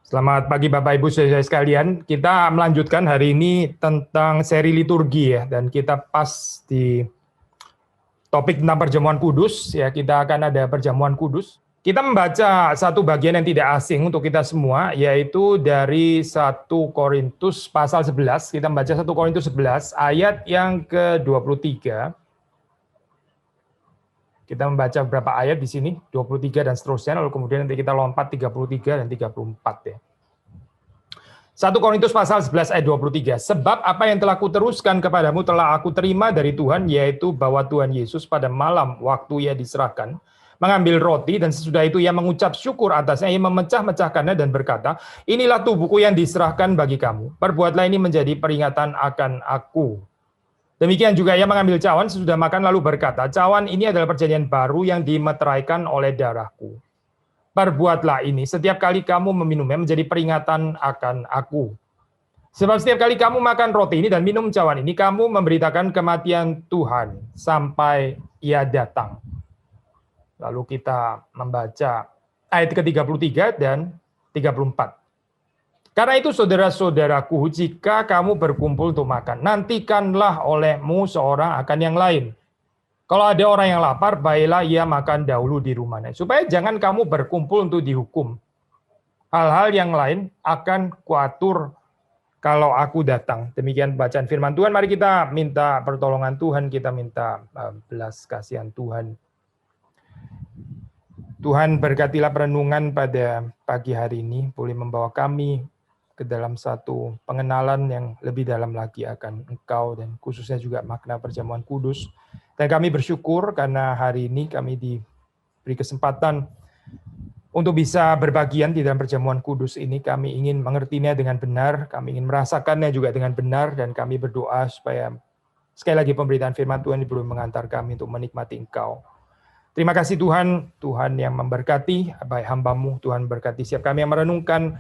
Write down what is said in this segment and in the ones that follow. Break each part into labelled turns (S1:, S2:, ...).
S1: Selamat pagi Bapak Ibu saudara sekalian. Kita melanjutkan hari ini tentang seri liturgi ya, dan kita pas di topik tentang perjamuan kudus ya. Kita akan ada perjamuan kudus. Kita membaca satu bagian yang tidak asing untuk kita semua, yaitu dari 1 Korintus pasal 11. Kita membaca 1 Korintus 11 ayat yang ke-23. Kita membaca beberapa ayat di sini, 23 dan seterusnya, lalu kemudian nanti kita lompat 33 dan 34 ya. 1 Korintus pasal 11 ayat 23. Sebab apa yang telah kuteruskan kepadamu telah aku terima dari Tuhan, yaitu bahwa Tuhan Yesus pada malam waktu ia diserahkan, mengambil roti dan sesudah itu ia mengucap syukur atasnya, ia memecah-mecahkannya dan berkata, inilah tubuhku yang diserahkan bagi kamu. Perbuatlah ini menjadi peringatan akan aku. Demikian juga ia mengambil cawan sesudah makan lalu berkata, cawan ini adalah perjanjian baru yang dimeteraikan oleh darahku. Perbuatlah ini setiap kali kamu meminumnya menjadi peringatan akan aku. Sebab setiap kali kamu makan roti ini dan minum cawan ini, kamu memberitakan kematian Tuhan sampai ia datang. Lalu kita membaca ayat ke-33 dan 34. Karena itu saudara-saudaraku, jika kamu berkumpul untuk makan, nantikanlah olehmu seorang akan yang lain. Kalau ada orang yang lapar, baiklah ia makan dahulu di rumahnya. Supaya jangan kamu berkumpul untuk dihukum. Hal-hal yang lain akan kuatur kalau aku datang. Demikian bacaan firman Tuhan. Mari kita minta pertolongan Tuhan, kita minta belas kasihan Tuhan. Tuhan berkatilah perenungan pada pagi hari ini, boleh membawa kami ke dalam satu pengenalan yang lebih dalam lagi akan Engkau dan khususnya juga makna perjamuan kudus. Dan kami bersyukur karena hari ini kami diberi kesempatan untuk bisa berbagian di dalam perjamuan kudus ini. Kami ingin mengertinya dengan benar, kami ingin merasakannya juga dengan benar, dan kami berdoa supaya sekali lagi pemberitaan firman Tuhan boleh mengantar kami untuk menikmati Engkau. Terima kasih Tuhan, Tuhan yang memberkati baik hamba-Mu, Tuhan berkati siap kami yang merenungkan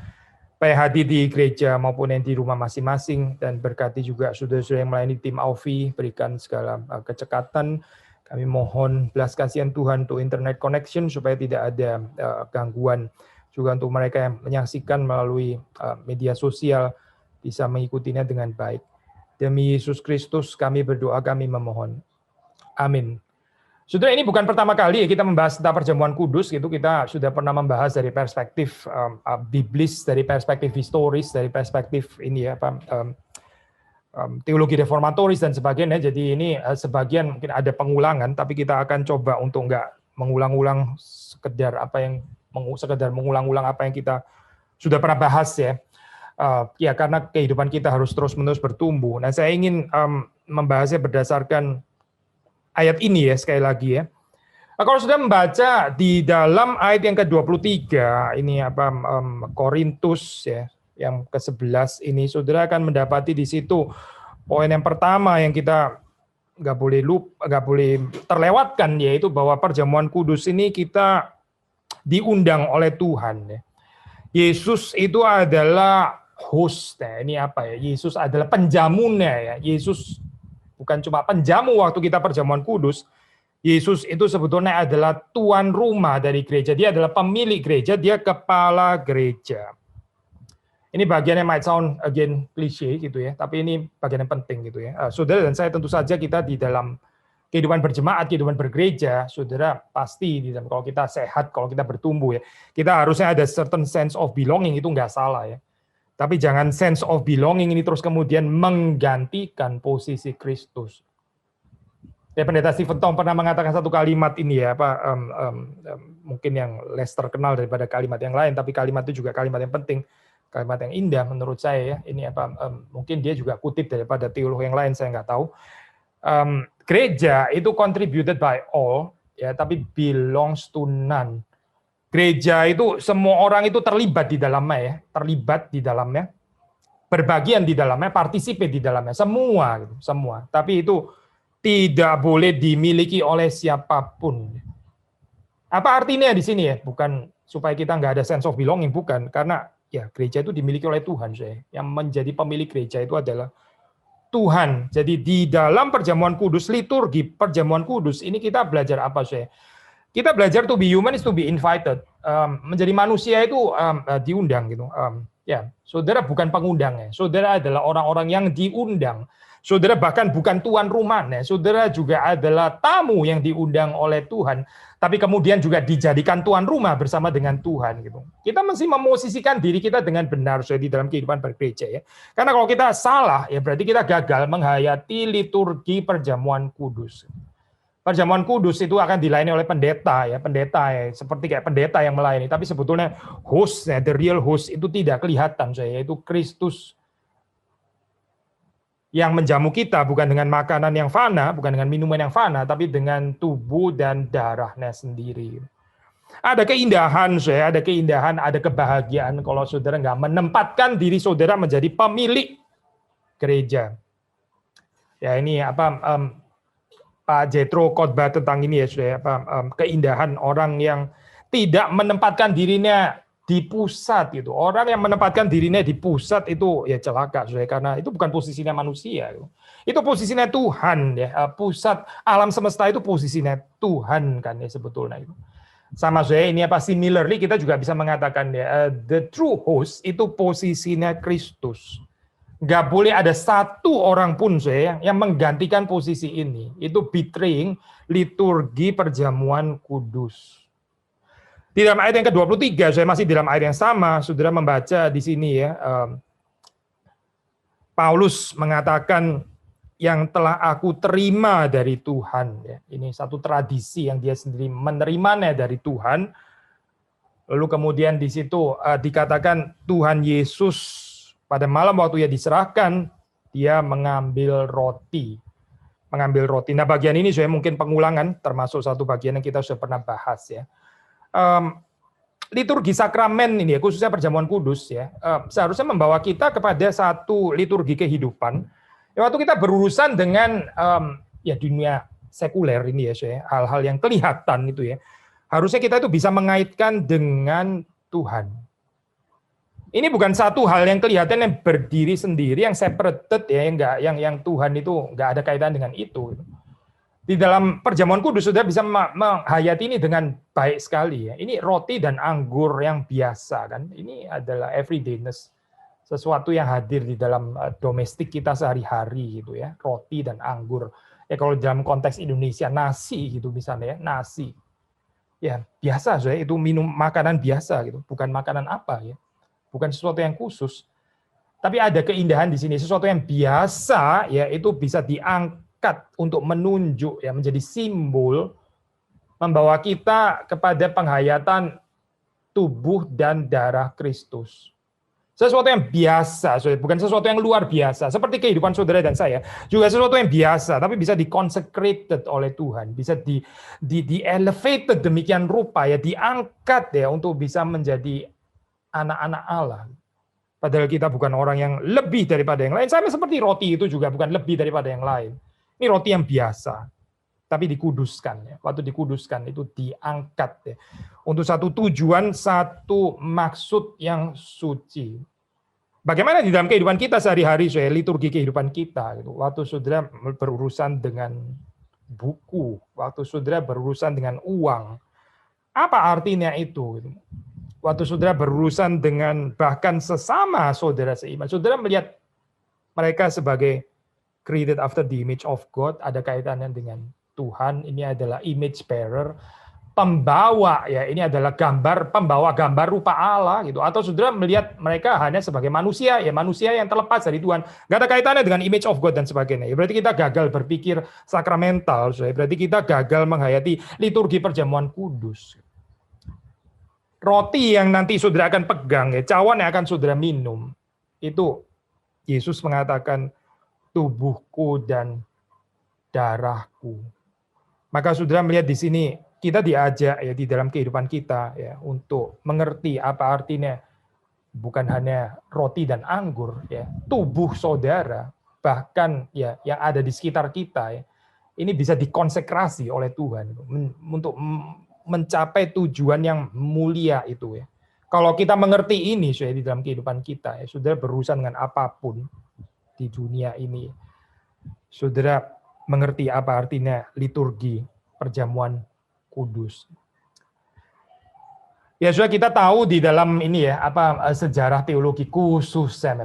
S1: baik hadir di gereja maupun yang di rumah masing-masing, dan berkati juga saudara-saudara yang melayani tim Aufi, berikan segala kecekatan. Kami mohon belas kasihan Tuhan untuk internet connection supaya tidak ada gangguan. Juga untuk mereka yang menyaksikan melalui media sosial bisa mengikutinya dengan baik. Demi Yesus Kristus kami berdoa, kami memohon. Amin. Saudara, ini bukan pertama kali kita membahas tentang perjamuan kudus, gitu. Kita sudah pernah membahas dari perspektif biblis, dari perspektif historis, dari perspektif ini ya, teologi reformatoris dan sebagainya. Jadi ini sebagian mungkin ada pengulangan, tapi kita akan coba untuk nggak mengulang-ulang sekedar mengulang-ulang apa yang kita sudah pernah bahas ya. Ya karena kehidupan kita harus terus-menerus bertumbuh. Nah, saya ingin membahasnya berdasarkan ayat ini ya, sekali lagi ya. Nah, kalau sudah membaca di dalam ayat yang ke-23, ini Korintus ya, yang ke-11 ini, saudara akan mendapati di situ poin yang pertama yang kita nggak boleh terlewatkan, yaitu bahwa perjamuan kudus ini kita diundang oleh Tuhan ya. Yesus itu adalah host ya. Ini apa ya? Yesus adalah penjamunya ya. Yesus bukan cuma penjamu waktu kita perjamuan kudus. Yesus itu sebetulnya adalah tuan rumah dari gereja. Dia adalah pemilik gereja, dia kepala gereja. Ini bagian yang might sound again klise gitu ya, tapi ini bagian yang penting gitu ya. Saudara dan saya tentu saja kita di dalam kehidupan berjemaat, kehidupan bergereja, saudara pasti di dalam, kalau kita sehat, kalau kita bertumbuh ya, kita harusnya ada certain sense of belonging, itu nggak salah ya. Tapi jangan sense of belonging ini terus kemudian menggantikan posisi Kristus. Ya, Pendeta Stephen Tong pernah mengatakan satu kalimat ini ya, mungkin yang less terkenal daripada kalimat yang lain, tapi kalimat itu juga kalimat yang penting, kalimat yang indah menurut saya ya. Ini mungkin dia juga kutip daripada teolog yang lain, saya nggak tahu. Gereja itu contributed by all, ya, tapi belongs to none. Gereja itu semua orang itu terlibat di dalamnya ya, berbagian di dalamnya, partisipate di dalamnya, semua. Tapi itu tidak boleh dimiliki oleh siapapun. Apa artinya di sini ya? Bukan supaya kita nggak ada sense of belonging, bukan. Karena ya gereja itu dimiliki oleh Tuhan, saya. Yang menjadi pemilik gereja itu adalah Tuhan. Jadi di dalam perjamuan kudus, liturgi perjamuan kudus ini kita belajar apa, saya? Kita belajar to be human is to be invited. menjadi manusia itu diundang gitu. Ya, saudara bukan pengundangnya. Saudara adalah orang-orang yang diundang. Saudara bahkan bukan tuan rumahnya. Saudara juga adalah tamu yang diundang oleh Tuhan. Tapi kemudian juga dijadikan tuan rumah bersama dengan Tuhan gitu. Kita mesti memosisikan diri kita dengan benar di dalam kehidupan bergereja ya. Karena kalau kita salah ya berarti kita gagal menghayati liturgi perjamuan kudus. Perjamuan kudus itu akan dilayani oleh pendeta ya, seperti kayak pendeta yang melayani, tapi sebetulnya hostnya, the real host itu tidak kelihatan yaitu Kristus yang menjamu kita bukan dengan makanan yang fana, bukan dengan minuman yang fana, tapi dengan tubuh dan darahnya sendiri. Ada keindahan, ada keindahan, ada kebahagiaan kalau saudara nggak menempatkan diri saudara menjadi pemilik gereja. Ya ini Pak Jethro khotbah tentang ini ya, keindahan orang yang tidak menempatkan dirinya di pusat itu. Orang yang menempatkan dirinya di pusat itu ya celaka, karena itu bukan posisinya manusia. Itu posisinya Tuhan ya. Pusat alam semesta itu posisinya Tuhan kan ya sebetulnya itu. Sama ini similarly kita juga bisa mengatakan ya, the true host itu posisinya Kristus. Nggak boleh ada satu orang pun yang menggantikan posisi ini. Itu betraying liturgi perjamuan kudus. Di dalam ayat yang ke-23, saya masih di dalam ayat yang sama, saudara membaca di sini ya. Paulus mengatakan yang telah aku terima dari Tuhan. Ya. Ini satu tradisi yang dia sendiri menerimanya dari Tuhan. Lalu kemudian di situ dikatakan Tuhan Yesus pada malam waktu ia diserahkan, dia mengambil roti. Nah bagian ini saya mungkin pengulangan, termasuk satu bagian yang kita sudah pernah bahas ya. Liturgi sakramen ini ya, khususnya perjamuan kudus ya, seharusnya membawa kita kepada satu liturgi kehidupan. Ya, waktu kita berurusan dengan ya dunia sekuler ini ya, hal-hal yang kelihatan itu ya, harusnya kita itu bisa mengaitkan dengan Tuhan. Ini bukan satu hal yang kelihatan yang berdiri sendiri, yang separated ya, yang Tuhan itu nggak ada kaitan dengan itu. Di dalam perjamuan kudus sudah bisa menghayati ini dengan baik sekali ya. Ini roti dan anggur yang biasa kan. Ini adalah everydayness, sesuatu yang hadir di dalam domestik kita sehari-hari gitu ya. Roti dan anggur. Ya kalau dalam konteks Indonesia nasi gitu misalnya ya, nasi. Ya biasa itu minum makanan biasa gitu, bukan makanan apa ya. Bukan sesuatu yang khusus, tapi ada keindahan di sini, sesuatu yang biasa, ya itu bisa diangkat untuk menunjuk, ya menjadi simbol, membawa kita kepada penghayatan tubuh dan darah Kristus. Sesuatu yang biasa, bukan sesuatu yang luar biasa, seperti kehidupan saudara dan saya, juga sesuatu yang biasa, tapi bisa di-consecrated oleh Tuhan, bisa di-elevated demikian rupa, ya diangkat ya untuk bisa menjadi anak-anak Allah. Padahal kita bukan orang yang lebih daripada yang lain. Sama seperti roti itu juga bukan lebih daripada yang lain. Ini roti yang biasa, tapi dikuduskan. Ya. Waktu dikuduskan itu diangkat ya. Untuk satu tujuan, satu maksud yang suci. Bagaimana di dalam kehidupan kita sehari-hari, liturgi kehidupan kita. Gitu. Waktu saudara berurusan dengan buku, waktu saudara berurusan dengan uang, apa artinya itu? Gitu. Waktu saudara berurusan dengan bahkan sesama saudara seiman, saudara melihat mereka sebagai created after the image of God, ada kaitannya dengan Tuhan, ini adalah image bearer, pembawa ya, ini adalah pembawa gambar rupa Allah gitu. Atau saudara melihat mereka hanya sebagai manusia, ya manusia yang terlepas dari Tuhan, nggak ada kaitannya dengan image of God dan sebagainya. Ya, berarti kita gagal berpikir sakramental, berarti kita gagal menghayati liturgi perjamuan kudus. Roti yang nanti saudara akan pegang, ya, cawan yang akan saudara minum, itu Yesus mengatakan tubuhku dan darahku. Maka saudara melihat di sini kita diajak ya di dalam kehidupan kita ya untuk mengerti apa artinya bukan hanya roti dan anggur ya, tubuh saudara bahkan ya yang ada di sekitar kita ya, ini bisa dikonsekrasi oleh Tuhan untuk mencapai tujuan yang mulia itu ya. Kalau kita mengerti ini di dalam kehidupan kita ya, saudara berurusan dengan apapun di dunia ini, saudara mengerti apa artinya liturgi perjamuan kudus. Ya sudah kita tahu di dalam ini ya sejarah teologi khususnya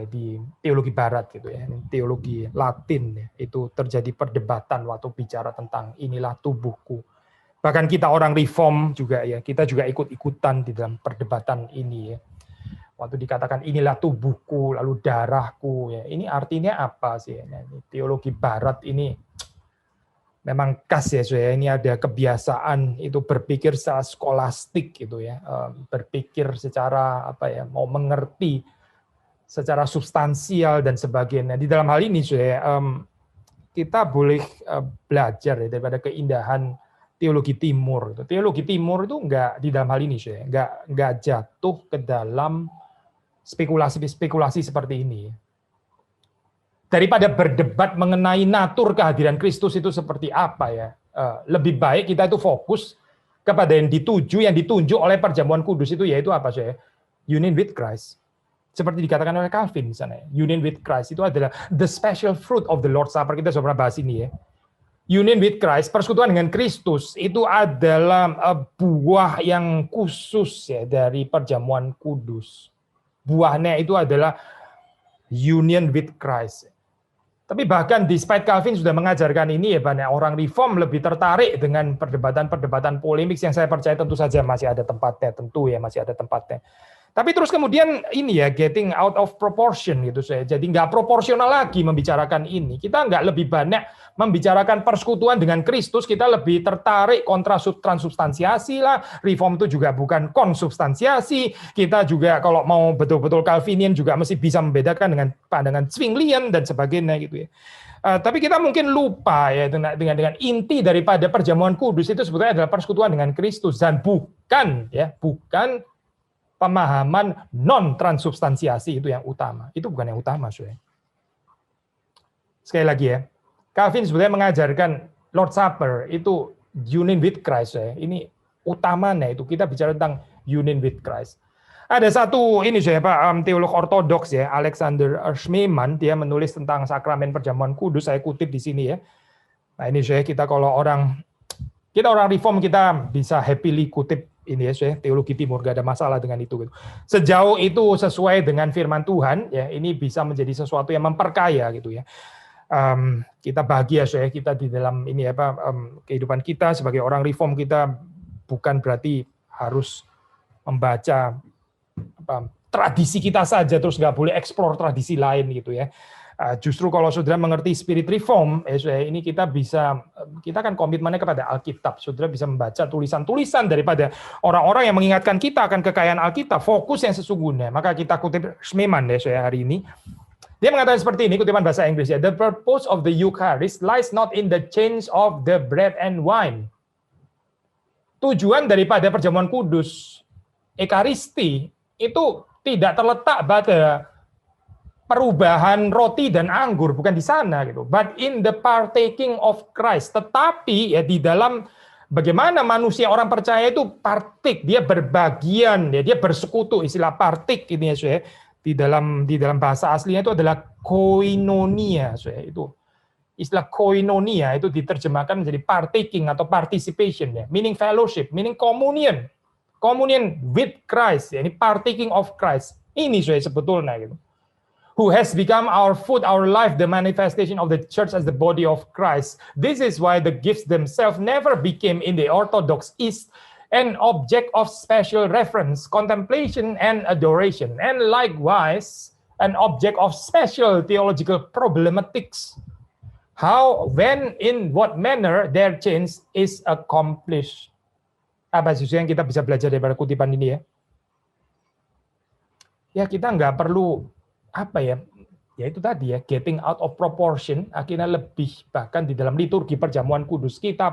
S1: di teologi Barat gitu ya, teologi Latin ya, itu terjadi perdebatan waktu bicara tentang inilah tubuhku. Bahkan kita orang Reform juga ya, kita juga ikut-ikutan di dalam perdebatan ini ya. Waktu dikatakan inilah tubuhku, lalu darahku ya, ini artinya apa sih? Nah, teologi Barat ini memang khas ya, saya ini ada kebiasaan itu berpikir secara skolastik gitu ya, berpikir secara mau mengerti secara substansial dan sebagainya. Di dalam hal ini saya kita boleh belajar ya daripada keindahan teologi Timur. Teologi Timur itu enggak di dalam hal ini saya enggak jatuh ke dalam spekulasi seperti ini. Daripada berdebat mengenai natur kehadiran Kristus itu seperti apa ya, lebih baik kita itu fokus kepada yang ditunjuk oleh perjamuan kudus itu, yaitu apa saya? Union with Christ. Seperti dikatakan oleh Calvin di sana. Union with Christ itu adalah the special fruit of the Lord's Supper. Kita sudah pernah bahas ini ya. Union with Christ, persekutuan dengan Kristus itu adalah buah yang khusus ya dari perjamuan kudus. Buahnya itu adalah union with Christ. Tapi bahkan despite Calvin sudah mengajarkan ini ya, banyak orang Reform lebih tertarik dengan perdebatan-perdebatan polemik yang saya percaya tentu saja masih ada tempatnya, masih ada tempatnya. Tapi terus kemudian ini ya, getting out of proportion gitu saya. Jadi nggak proporsional lagi membicarakan ini. Kita nggak lebih banyak membicarakan persekutuan dengan Kristus, kita lebih tertarik kontra transubstansiasi lah. Reform itu juga bukan konsubstansiasi. Kita juga kalau mau betul-betul Calvinian juga mesti bisa membedakan dengan pandangan Zwinglian dan sebagainya gitu ya. Tapi kita mungkin lupa ya dengan inti daripada perjamuan kudus itu sebetulnya adalah persekutuan dengan Kristus dan bukan pemahaman non-transubstansiasi itu yang utama. Itu bukan yang utama, saudara. Sekali lagi ya, Calvin sebenarnya mengajarkan Lord Supper itu union with Christ. Ya. Ini utamanya itu kita bicara tentang union with Christ. Ada satu ini saya Pak teolog ortodoks ya, Alexander Schmemann, dia menulis tentang sakramen perjamuan kudus. Saya kutip di sini ya. Nah ini saya kita orang Reform kita bisa happily kutip ini ya, saya teologi Timur gak ada masalah dengan itu. Sejauh itu sesuai dengan firman Tuhan, ya ini bisa menjadi sesuatu yang memperkaya gitu ya. Kita bahagia saya kita di dalam ini kehidupan kita sebagai orang Reform kita bukan berarti harus membaca tradisi kita saja terus nggak boleh eksplor tradisi lain gitu ya. Justru kalau saudara mengerti spirit reform, ini kita kan komitmennya kepada Alkitab. Saudara bisa membaca tulisan-tulisan daripada orang-orang yang mengingatkan kita akan kekayaan Alkitab, fokus yang sesungguhnya. Maka kita kutip Schmemann hari ini. Dia mengatakan seperti ini, kutipan bahasa Inggris ya. The purpose of the Eucharist lies not in the change of the bread and wine. Tujuan daripada perjamuan kudus, Ekaristi, itu tidak terletak pada perubahan roti dan anggur, bukan di sana gitu. But in the partaking of Christ. Tetapi ya di dalam bagaimana manusia orang percaya itu partake, dia berbagian, dia bersekutu. Istilah partake ini ya, di dalam bahasa aslinya itu adalah koinonia, itu. Istilah koinonia itu diterjemahkan menjadi partaking atau participation ya, meaning fellowship, meaning communion. Communion with Christ, ya, ini partaking of Christ. Ini sebetulnya gitu. Who has become our food, our life, the manifestation of the church as the body of Christ. This is why the gifts themselves never became in the Orthodox East an object of special reference, contemplation, and adoration, and likewise an object of special theological problematics. How, when, in what manner their change is accomplished. Apa sih yang kita bisa belajar daripada kutipan ini ya? Ya kita nggak perlu ya itu tadi ya, getting out of proportion, akhirnya lebih bahkan di dalam liturgi perjamuan kudus kita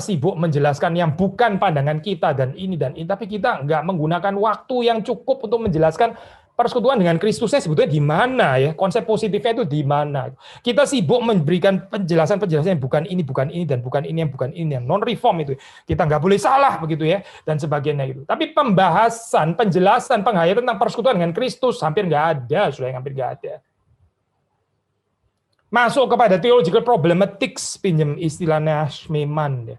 S1: sibuk menjelaskan yang bukan pandangan kita dan ini, tapi kita nggak menggunakan waktu yang cukup untuk menjelaskan persekutuan dengan Kristusnya sebetulnya di mana ya, konsep positifnya itu di mana. Kita sibuk memberikan penjelasan-penjelasan yang bukan ini, dan bukan ini, yang non-reform itu. Kita nggak boleh salah begitu ya, dan sebagainya gitu. Tapi penjelasan, penghayatan tentang persekutuan dengan Kristus hampir nggak ada, hampir nggak ada. Masuk kepada theological problematics, pinjam istilahnya Schmemann ya.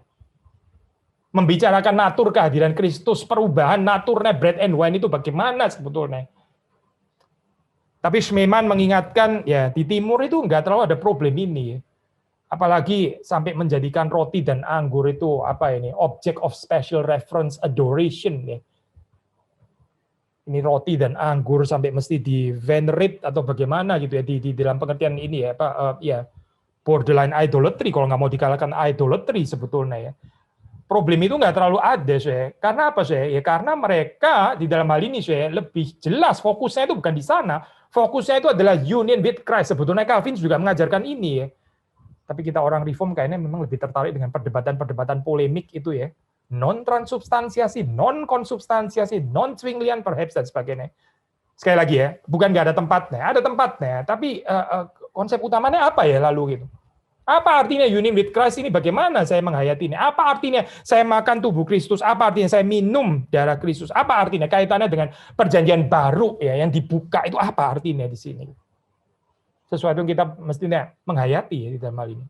S1: Membicarakan natur kehadiran Kristus, perubahan naturnya bread and wine itu bagaimana sebetulnya. Tapi Schmemann mengingatkan, ya di timur itu nggak terlalu ada problem ini. Apalagi sampai menjadikan roti dan anggur itu object of special reference adoration ya. Ini roti dan anggur sampai mesti di venerate atau bagaimana gitu ya di dalam pengertian ini ya borderline idolatry kalau nggak mau dikalahkan idolatry sebetulnya ya. Problem itu nggak terlalu ada saya. Karena apa saya? Ya karena mereka di dalam hal ini saya lebih jelas fokusnya itu bukan di sana. Fokusnya itu adalah union with Christ. Sebetulnya Calvin juga mengajarkan ini ya. Tapi kita orang reform kayaknya memang lebih tertarik dengan perdebatan-perdebatan polemik itu ya. Non-transubstansiasi, non-konsubstansiasi, non-Zwinglian perhaps dan sebagainya. Sekali lagi ya, bukan nggak ada tempatnya, ada tempatnya. Tapi konsep utamanya apa ya lalu gitu? Apa artinya union with Christ ini? Bagaimana saya menghayati ini? Apa artinya saya makan tubuh Kristus? Apa artinya saya minum darah Kristus? Apa artinya kaitannya dengan perjanjian baru ya yang dibuka itu apa artinya di sini? Sesuatu yang kita mestinya menghayati ya, di dalam hal ini.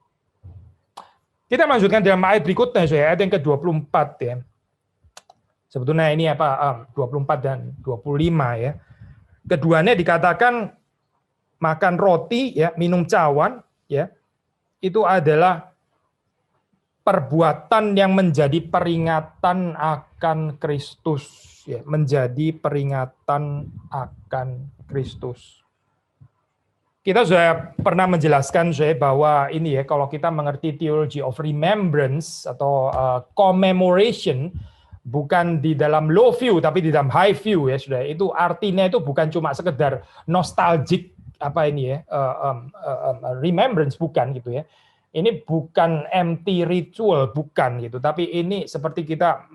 S1: Kita lanjutkan dalam ayat berikutnya, ayat yang ke-24 ya. Sebetulnya ini 24 dan 25 ya. Keduanya dikatakan makan roti ya, minum cawan ya. Itu adalah perbuatan yang menjadi peringatan akan Kristus ya, menjadi peringatan akan Kristus. Kita sudah pernah menjelaskan bahwa ini ya kalau kita mengerti theology of remembrance atau commemoration bukan di dalam low view tapi di dalam high view ya sudah itu artinya itu bukan cuma sekedar nostalgic remembrance bukan gitu ya. Ini bukan empty ritual bukan gitu tapi ini seperti kita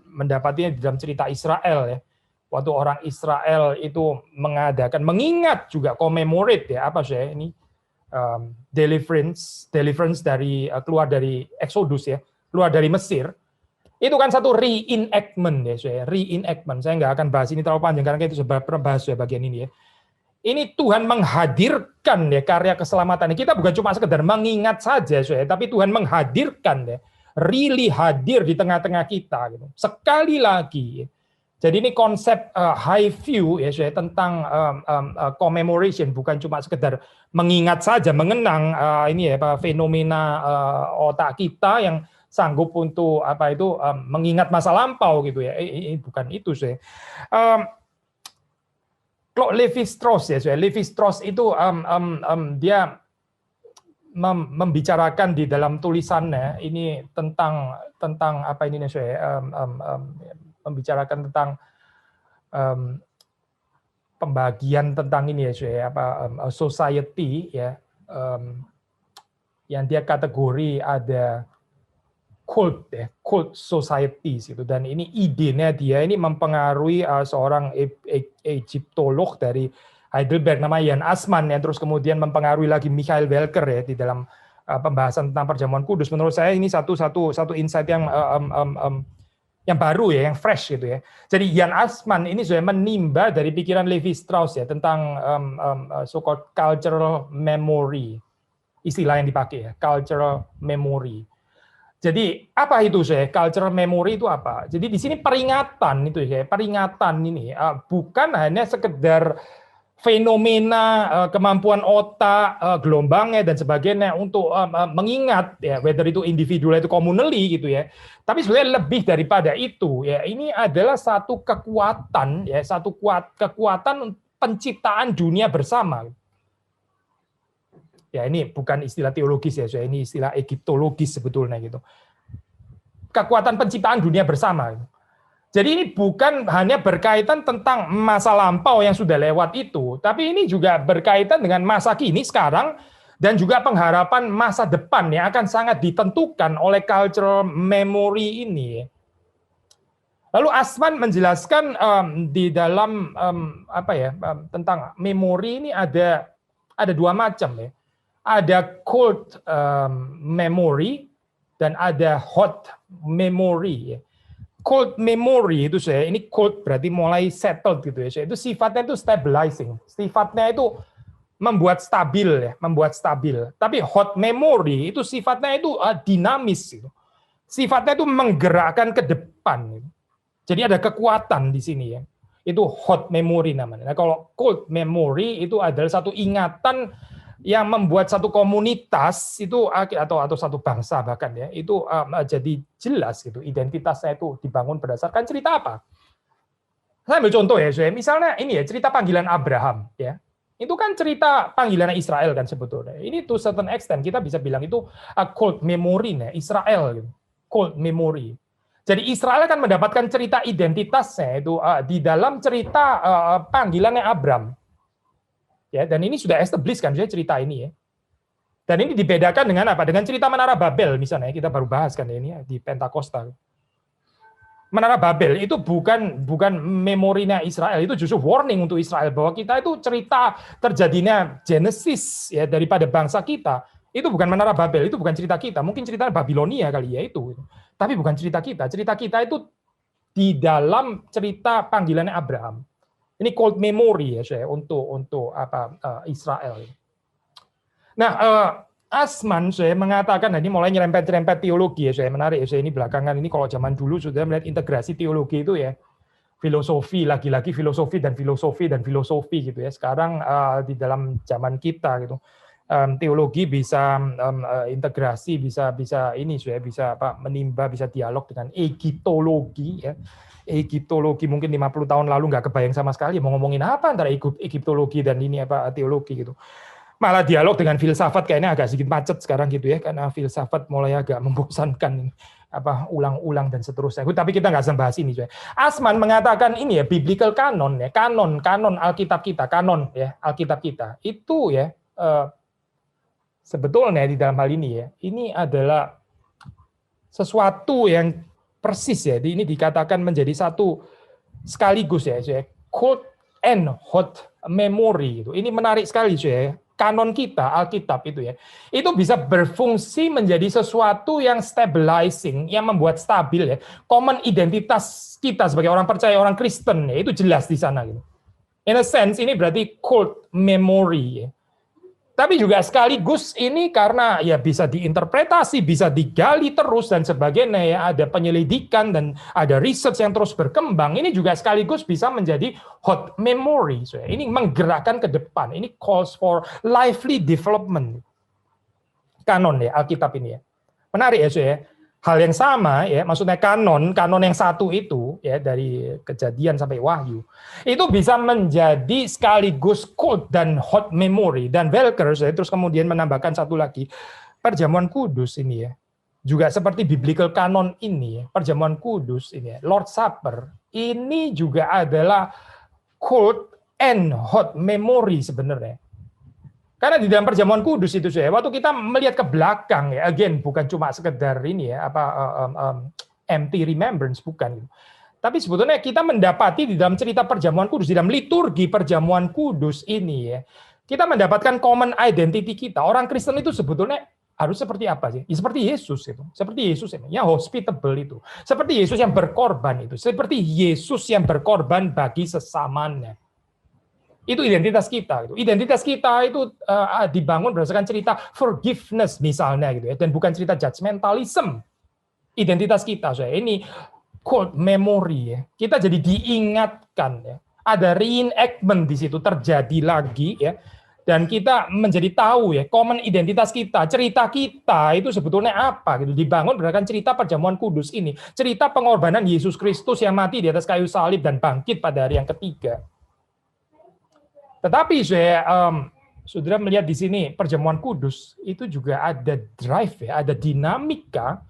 S1: mendapatinya di dalam cerita Israel ya. Waktu orang Israel itu mengingat juga commemorate ya ini deliverance dari keluar dari Exodus ya, keluar dari Mesir. Itu kan satu reenactment ya, reenactment. Saya nggak akan bahas ini terlalu panjang karena itu sudah pernah bahas ya bagian ini ya. Ini Tuhan menghadirkan ya karya keselamatan. Kita bukan cuma sekedar mengingat saja tapi Tuhan menghadirkan ya, really hadir di tengah-tengah kita gitu. Sekali lagi ya. Jadi ini konsep high view ya tentang commemoration bukan cuma sekedar mengingat saja, mengenang fenomena otak kita yang sanggup untuk mengingat masa lampau gitu ya. Bukan itu sih. Kalau Lévi-Strauss ya, Lévi-Strauss itu dia membicarakan di dalam tulisannya ini tentang membicarakan tentang pembagian tentang ini ya society ya yang dia kategori ada cult societies gitu dan ini idenya dia ini mempengaruhi seorang Egyptolog dari Heidelberg namanya Jan Assmann yang terus kemudian mempengaruhi lagi Michael Welker ya di dalam pembahasan tentang perjamuan kudus. Menurut saya ini satu insight yang baru ya, yang fresh gitu ya. Jadi Jan Assmann ini sudah menimba dari pikiran Lévi-Strauss ya tentang so-called cultural memory. Istilah yang dipakai ya, cultural memory. Jadi apa itu saya? Cultural memory itu apa? Jadi di sini peringatan itu ya, peringatan ini bukan hanya sekedar fenomena kemampuan otak, gelombangnya dan sebagainya untuk mengingat ya whether itu individual itu communally gitu ya. Tapi sebenarnya lebih daripada itu ya. Ini adalah satu kekuatan ya, kekuatan penciptaan dunia bersama. Ya ini bukan istilah teologis ya, ini istilah egiptologis sebetulnya gitu. Kekuatan penciptaan dunia bersama. Jadi ini bukan hanya berkaitan tentang masa lampau yang sudah lewat itu, tapi ini juga berkaitan dengan masa kini sekarang dan juga pengharapan masa depan yang akan sangat ditentukan oleh cultural memory ini. Lalu Assmann menjelaskan di dalam tentang memori ini ada dua macam ya. Ada cold memory dan ada hot memory ya. Cold memory itu ini cold berarti mulai settled gitu ya. Itu sifatnya itu stabilizing. Sifatnya itu membuat stabil ya, membuat stabil. Tapi hot memory itu sifatnya itu dinamis gitu. sifatnya itu menggerakkan ke depan. Jadi ada kekuatan di sini ya. Itu hot memory namanya. Nah, kalau cold memory itu adalah satu ingatan yang membuat satu komunitas itu atau satu bangsa bahkan ya itu jadi jelas gitu, identitasnya itu dibangun berdasarkan cerita apa. Saya ambil contoh ya, misalnya ini ya cerita panggilan Abraham ya. Itu kan cerita panggilan Israel kan sebetulnya. Ini to certain extent kita bisa bilang itu cold memory nih Israel gitu. Cold memory. Jadi Israel akan mendapatkan cerita identitasnya itu di dalam cerita panggilannya Abram. Ya, dan ini sudah established kan cerita ini ya. Dan ini dibedakan dengan apa? Dengan cerita Menara Babel misalnya, kita baru bahas kan ini ya, di Pentakosta. Menara Babel itu bukan memorinya Israel, itu justru warning untuk Israel bahwa kita itu cerita terjadinya Genesis ya daripada bangsa kita. Itu bukan Menara Babel, itu bukan cerita kita. Mungkin cerita Babilonia kali ya itu. Tapi bukan cerita kita. Cerita kita itu di dalam cerita panggilannya Abraham. Ini cold memory ya saya untuk Israel. Nah, Asman saya mengatakan, nah ini mulai nyerempet-nyerempet teologi ya saya, menarik ya saya ini belakangan ini kalau zaman dulu sudah melihat integrasi teologi itu ya. Filosofi, lagi-lagi filosofi dan filosofi gitu ya. Sekarang di dalam zaman kita gitu. Teologi bisa integrasi, bisa ini saya bisa menimba, bisa dialog dengan Egiptologi ya. Egiptologi mungkin 50 tahun lalu nggak kebayang sama sekali mau ngomongin apa antara Egiptologi dan ini teologi gitu. Malah dialog dengan filsafat kayaknya agak sedikit macet sekarang gitu ya, karena filsafat mulai agak membosankan ulang-ulang dan seterusnya. Tapi kita nggak bahas ini. Asman mengatakan ini ya biblical canon ya, kanon Alkitab kita, kanon ya Alkitab kita itu ya sebetulnya di dalam hal ini ya, ini adalah sesuatu yang persis ya, ini dikatakan menjadi satu sekaligus ya, cold and hot memory gitu. Ini menarik sekali ya. Kanon kita, Alkitab itu ya, itu bisa berfungsi menjadi sesuatu yang stabilizing, yang membuat stabil ya. Common identitas kita sebagai orang percaya, orang Kristen ya, itu jelas di sana gitu. In a sense ini berarti cold memory ya. Tapi juga sekaligus ini karena ya bisa diinterpretasi, bisa digali terus dan sebagainya ya, ada penyelidikan dan ada research yang terus berkembang. Ini juga sekaligus bisa menjadi hot memory. So, ini menggerakkan ke depan. Ini calls for lively development. Kanon ya Alkitab ini ya. Menarik ya, so ya. Hal yang sama ya, maksudnya kanon yang satu itu ya dari Kejadian sampai Wahyu itu bisa menjadi sekaligus cold dan hot memory. Dan Welker terus kemudian menambahkan satu lagi, perjamuan kudus ini ya juga seperti biblical canon ini ya, perjamuan kudus ini ya, Lord Supper ini juga adalah cold and hot memory sebenarnya. Karena di dalam perjamuan kudus itu saya, waktu kita melihat ke belakang ya, again bukan cuma sekedar ini ya empty remembrance, bukan gitu. Tapi sebetulnya kita mendapati di dalam cerita perjamuan kudus, di dalam liturgi perjamuan kudus ini ya, kita mendapatkan common identity kita. Orang Kristen itu sebetulnya harus seperti apa sih? Ya, seperti Yesus itu, seperti Yesus yang hospitable itu, seperti Yesus yang berkorban itu, seperti Yesus yang berkorban bagi sesamanya. Itu identitas kita. Identitas kita itu dibangun berdasarkan cerita forgiveness misalnya gitu ya, dan bukan cerita judgmentalism. Identitas kita, ini cold memory ya. Kita jadi diingatkan ya. Ada reenactment di situ terjadi lagi ya. Dan kita menjadi tahu ya, common identitas kita, cerita kita itu sebetulnya apa gitu. Dibangun berdasarkan cerita perjamuan kudus ini, cerita pengorbanan Yesus Kristus yang mati di atas kayu salib dan bangkit pada hari yang ketiga. Tetapi saya saudara melihat di sini perjamuan kudus itu juga ada drive ya, ada dinamika,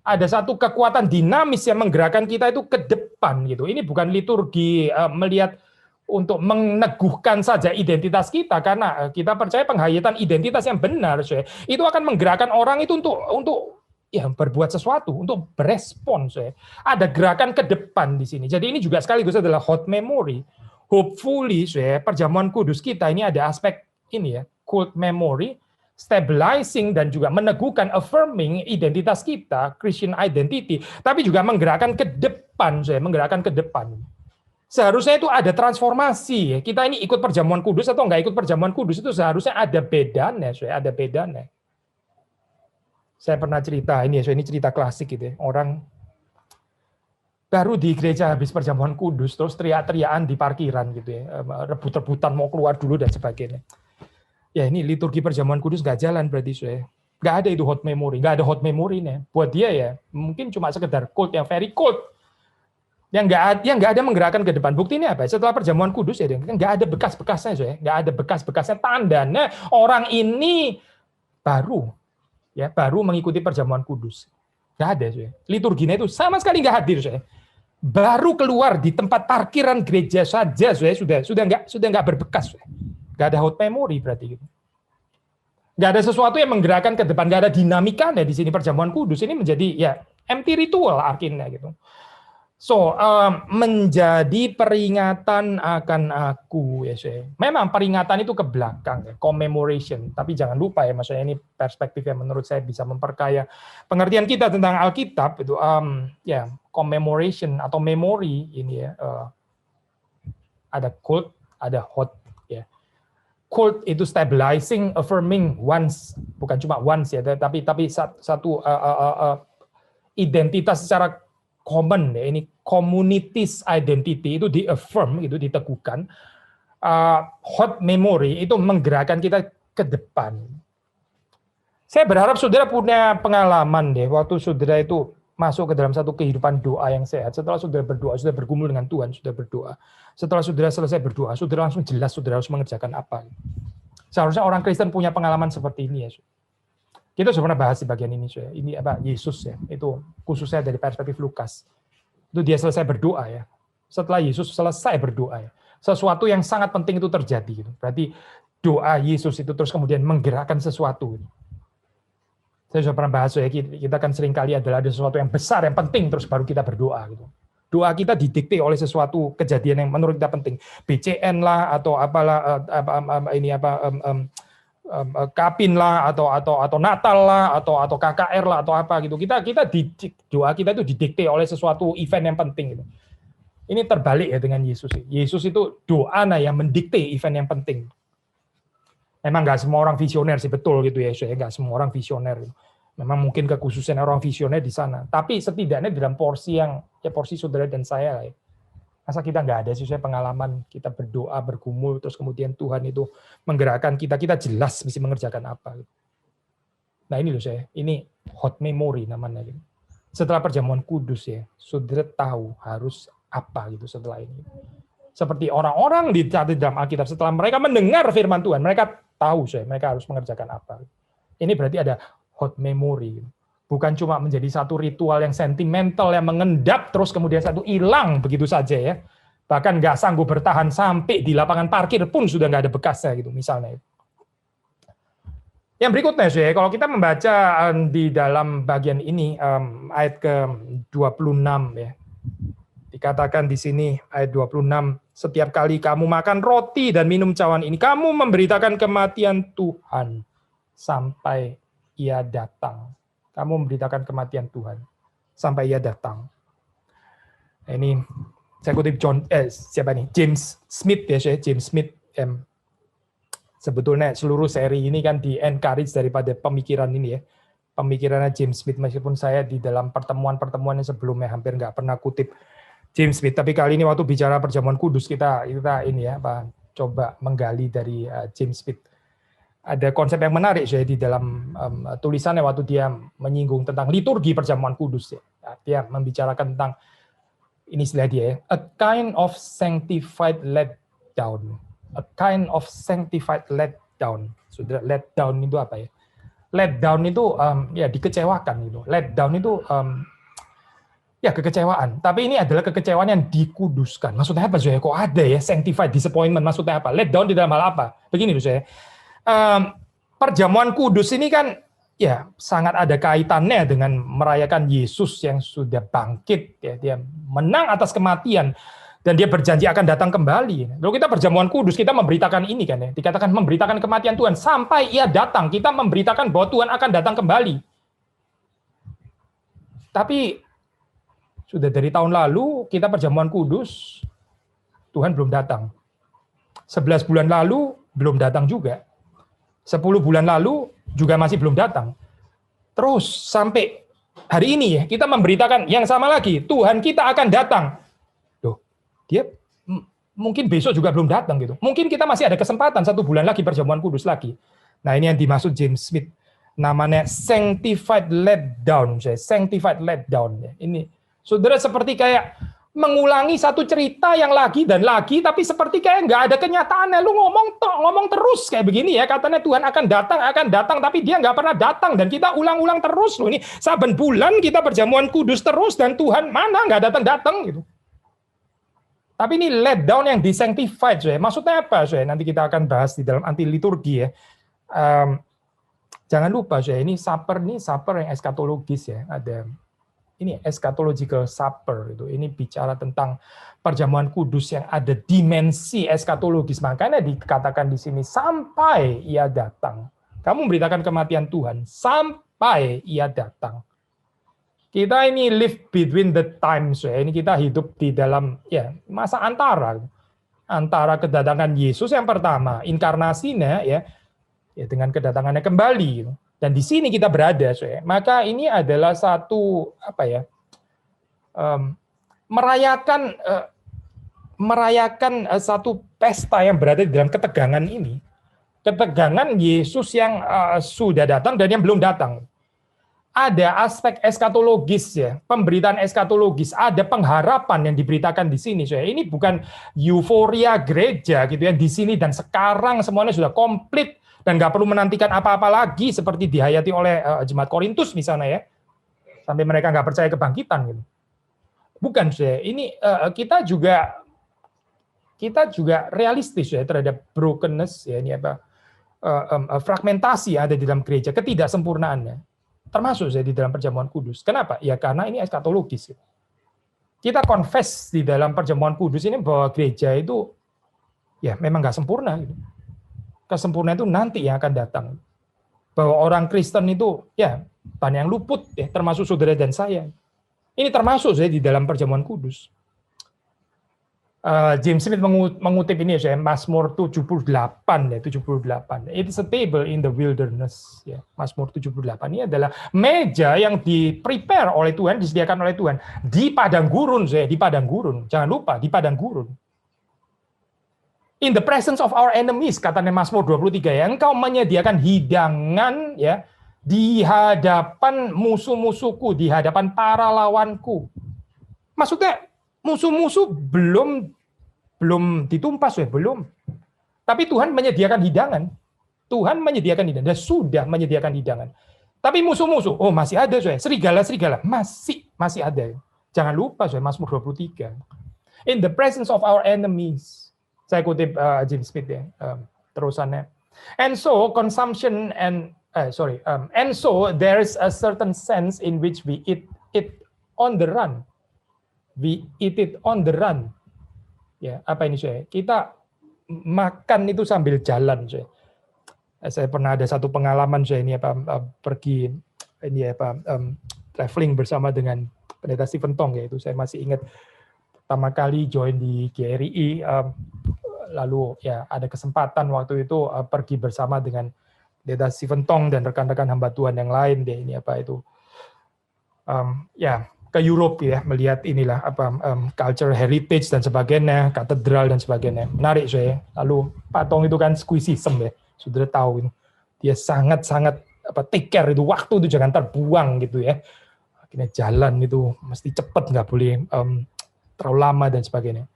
S1: ada satu kekuatan dinamis yang menggerakkan kita itu ke depan gitu. Ini bukan liturgi melihat untuk meneguhkan saja identitas kita, karena kita percaya penghayatan identitas yang benar saya, itu akan menggerakkan orang itu untuk ya berbuat sesuatu, untuk berespon saya. Ada gerakan ke depan di sini. Jadi ini juga sekaligus adalah hot memory. Hopefully, perjamuan kudus kita ini ada aspek ini ya, cold memory, stabilizing dan juga meneguhkan, affirming identitas kita, Christian identity, tapi juga menggerakkan ke depan, menggerakkan ke depan. Seharusnya itu ada transformasi. Kita ini ikut perjamuan kudus atau nggak ikut perjamuan kudus itu seharusnya ada bedanya, ada bedanya. Saya pernah cerita, ini cerita klasik gitu ya. Orang baru di gereja habis perjamuan kudus, terus teriak-teriakan di parkiran gitu ya. Rebut-rebutan mau keluar dulu dan sebagainya. Ya ini liturgi perjamuan kudus nggak jalan berarti saya. Nggak ada itu hot memory, nggak ada hot memory-nya. Buat dia ya, mungkin cuma sekedar cold yang very cold. Yang nggak ada menggerakkan ke depan. Bukti ini apa? Setelah perjamuan kudus ya, nggak ada bekas-bekasnya, saya. Nggak ada bekas-bekasnya. Tandanya orang ini baru mengikuti perjamuan kudus. Nggak ada, saya. Liturginya itu sama sekali nggak hadir, saya. Baru keluar di tempat parkiran gereja saja, saya sudah nggak berbekas, saya. Nggak ada hot memory berarti gitu. Nggak ada sesuatu yang menggerakkan ke depan, nggak ada dinamikanya di sini perjamuan kudus ini menjadi ya empty ritual akhirnya gitu. So, menjadi peringatan akan aku ya saya. Memang peringatan itu ke belakang ya, commemoration. Tapi jangan lupa ya, maksudnya ini perspektif yang menurut saya bisa memperkaya pengertian kita tentang Alkitab itu ya commemoration atau memory ini ya. Ada cold, ada hot ya. Cold itu stabilizing, affirming once, bukan cuma once ya, tapi satu identitas secara common ya, ini communities identity itu di-affirm, itu diteguhkan. Hot memory itu menggerakkan kita ke depan. Saya berharap saudara punya pengalaman deh waktu saudara itu masuk ke dalam satu kehidupan doa yang sehat. Setelah saudara berdoa, saudara bergumul dengan Tuhan, saudara berdoa. Setelah saudara selesai berdoa, saudara langsung jelas saudara harus mengerjakan apa. Seharusnya orang Kristen punya pengalaman seperti ini ya. Kita sudah pernah bahas di bagian ini, ya. Ini apa? Yesus ya. Itu khususnya dari perspektif Lukas. Itu dia selesai berdoa ya. Setelah Yesus selesai berdoa ya. Sesuatu yang sangat penting itu terjadi gitu. Berarti doa Yesus itu terus kemudian menggerakkan sesuatu. Gitu. Saya sudah pernah bahas ya, kita kan sering kali adalah ada sesuatu yang besar, yang penting, terus baru kita berdoa gitu. Doa kita didikte oleh sesuatu kejadian yang menurut kita penting. BCN lah atau apalah Kapin lah atau Natal lah atau KKR lah atau apa gitu. Doa kita itu didikte oleh sesuatu event yang penting gitu. Ini terbalik ya dengan Yesus. Yesus itu doa yang mendikte event yang penting. Memang nggak semua orang visioner sih, betul gitu ya, nggak semua orang visioner. Memang mungkin kekhususan orang visioner di sana. Tapi setidaknya dalam porsi yang ya porsi saudara dan saya lah ya. Masa kita nggak ada sih saya pengalaman kita berdoa, bergumul, terus kemudian Tuhan itu menggerakkan kita jelas mesti mengerjakan apa. Nah ini loh saya, ini hot memory namanya. Gitu. Setelah perjamuan kudus ya, saudara tahu harus apa gitu setelah ini. Seperti orang-orang di dalam Alkitab setelah mereka mendengar firman Tuhan, mereka tahu mereka harus mengerjakan apa. Ini berarti ada hot memory. Bukan cuma menjadi satu ritual yang sentimental yang mengendap terus kemudian satu hilang begitu saja ya. Bahkan nggak sanggup bertahan sampai di lapangan parkir pun sudah nggak ada bekasnya gitu misalnya. Yang berikutnya kalau kita membaca di dalam bagian ini ayat ke-26 ya. Dikatakan di sini ayat 26, setiap kali kamu makan roti dan minum cawan ini, kamu memberitakan kematian Tuhan sampai Ia datang. Kamu memberitakan kematian Tuhan sampai Ia datang. Ini saya kutip James Smith ya, James Smith. Sebetulnya seluruh seri ini kan di-encourage daripada pemikiran ini ya. Pemikirannya James Smith, meskipun saya di dalam pertemuan-pertemuan yang sebelumnya hampir nggak pernah kutip James Smith, tapi kali ini waktu bicara perjamuan kudus kita ini ya coba menggali dari James Smith. Ada konsep yang menarik ya di dalam tulisannya waktu dia menyinggung tentang liturgi perjamuan kudus ya. Dia membicarakan tentang ini istilah dia ya, a kind of sanctified letdown. A kind of sanctified letdown. Saudara, letdown itu apa ya? Letdown itu ya dikecewakan gitu. Letdown itu ya kekecewaan, tapi ini adalah kekecewaan yang dikuduskan. Maksudnya apa, Zoya? Kok ada ya sanctified disappointment? Maksudnya apa? Let down di dalam hal apa? Begini, Zoya. Perjamuan kudus ini kan ya sangat ada kaitannya dengan merayakan Yesus yang sudah bangkit. Ya, dia menang atas kematian dan dia berjanji akan datang kembali. Lalu kita perjamuan kudus, kita memberitakan ini kan ya. Dikatakan memberitakan kematian Tuhan sampai Ia datang. Kita memberitakan bahwa Tuhan akan datang kembali. Tapi sudah dari tahun lalu kita perjamuan kudus, Tuhan belum datang. 11 bulan lalu belum datang juga. 10 bulan lalu juga masih belum datang. Terus sampai hari ini ya, kita memberitakan yang sama lagi, Tuhan kita akan datang. Loh, dia mungkin besok juga belum datang gitu. Mungkin kita masih ada kesempatan 1 bulan lagi perjamuan kudus lagi. Nah, ini yang dimaksud James Smith. Namanya sanctified letdown. Sanctified letdown. Ini, saudara, seperti kayak mengulangi satu cerita yang lagi dan lagi, tapi seperti kayak nggak ada kenyataannya. Lu ngomong terus kayak begini ya, katanya Tuhan akan datang, tapi dia nggak pernah datang, dan kita ulang-ulang terus loh ini. Saben bulan kita perjamuan kudus terus, dan Tuhan mana nggak datang gitu. Tapi ini let down yang disanctified, maksudnya apa? Nanti kita akan bahas di dalam anti liturgi ya. Jangan lupa, ini supper yang eskatologis ya. Ada ini eschatological supper itu. Ini bicara tentang perjamuan kudus yang ada dimensi eskatologis. Makanya dikatakan di sini sampai ia datang. Kamu memberitakan kematian Tuhan sampai ia datang. Kita ini live between the times. Ini kita hidup di dalam ya masa antara kedatangan Yesus yang pertama, inkarnasinya ya dengan kedatangannya kembali. Dan di sini kita berada, maka ini adalah satu merayakan satu pesta yang berada di dalam ketegangan ini, ketegangan Yesus yang sudah datang dan yang belum datang. Ada aspek eskatologis ya, pemberitaan eskatologis, ada pengharapan yang diberitakan di sini. Ini bukan euforia gereja gitu ya, di sini dan sekarang semuanya sudah komplit. Dan nggak perlu menantikan apa-apa lagi seperti dihayati oleh jemaat Korintus misalnya ya, sampai mereka nggak percaya kebangkitan gitu. Bukan, ini kita juga realistis ya terhadap brokenness ya, ini fragmentasi yang ada di dalam gereja, ketidaksempurnaannya, termasuk di dalam perjamuan kudus. Kenapa? Ya karena ini eskatologis. Kita confess di dalam perjamuan kudus ini bahwa gereja itu ya memang nggak sempurna gitu. Kesempurnaan itu nanti yang akan datang. Bahwa orang Kristen itu ya banyak yang luput ya, termasuk saudara dan saya. Ini termasuk di dalam perjamuan kudus. James Smith mengutip ini ya, Mazmur 78 ya, 78. It is a table in the wilderness ya. Mazmur 78 ini adalah meja yang di-prepare oleh Tuhan, disediakan oleh Tuhan di padang gurun di padang gurun. Jangan lupa di padang gurun. In the presence of our enemies, katanya Mazmur 23 ya, engkau menyediakan hidangan ya di hadapan musuh-musuhku, di hadapan para lawanku. Maksudnya musuh-musuh belum ditumpas belum. Tapi Tuhan menyediakan hidangan. Tuhan menyediakan hidangan, dan sudah menyediakan hidangan. Tapi musuh-musuh, masih ada serigala-serigala, masih ada. Jangan lupa Mazmur 23. In the presence of our enemies. Saya kutip James Smith ya, terusannya. And so consumption and so there is a certain sense in which we eat it on the run. We eat it on the run. Ya, apa ini kita makan itu sambil jalan. Saya pernah ada satu pengalaman ini pergi ini traveling bersama dengan pendeta Stephen Tong ya, itu saya masih ingat pertama kali join di GRI. Lalu ya ada kesempatan waktu itu pergi bersama dengan pendeta Stephen Tong dan rekan-rekan hamba Tuhan yang lain deh, ini ke Europe ya, melihat inilah culture heritage dan sebagainya, katedral dan sebagainya. Menarik Lalu Pak Tong itu kan squeezism ya, sudah tahu ini. Dia sangat-sangat take care itu, waktu itu jangan terbuang gitu ya. Akhirnya jalan itu mesti cepat, nggak boleh terlalu lama dan sebagainya.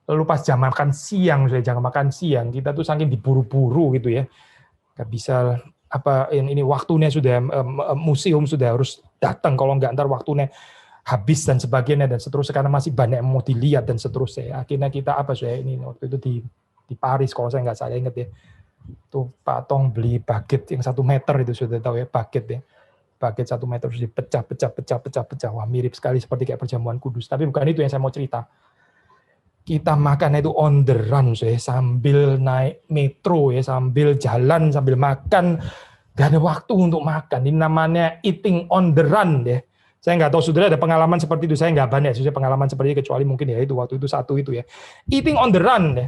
S1: Lalu pas jam makan siang, kita tuh saking diburu-buru gitu ya, nggak bisa ini waktunya sudah museum sudah harus datang, kalau nggak ntar waktunya habis dan sebagainya dan seterusnya, karena masih banyak yang mau dilihat dan seterusnya. Akhirnya kita ini waktu itu di Paris kalau saya nggak salah ingat ya, tuh Pak Tong beli baget yang 1 meter itu, sudah tahu ya baget ya. Baget 1 meter terus dipecah. Wah, mirip sekali seperti kayak perjamuan kudus. Tapi bukan itu yang saya mau cerita. Kita makan itu on the run, sambil naik metro ya, sambil jalan, sambil makan, gak ada waktu untuk makan. Ini namanya eating on the run ya. Saya nggak tahu saudara ada pengalaman seperti itu, saya nggak banyak pengalaman seperti itu, kecuali mungkin ya itu waktu itu satu itu ya. Eating on the run ya.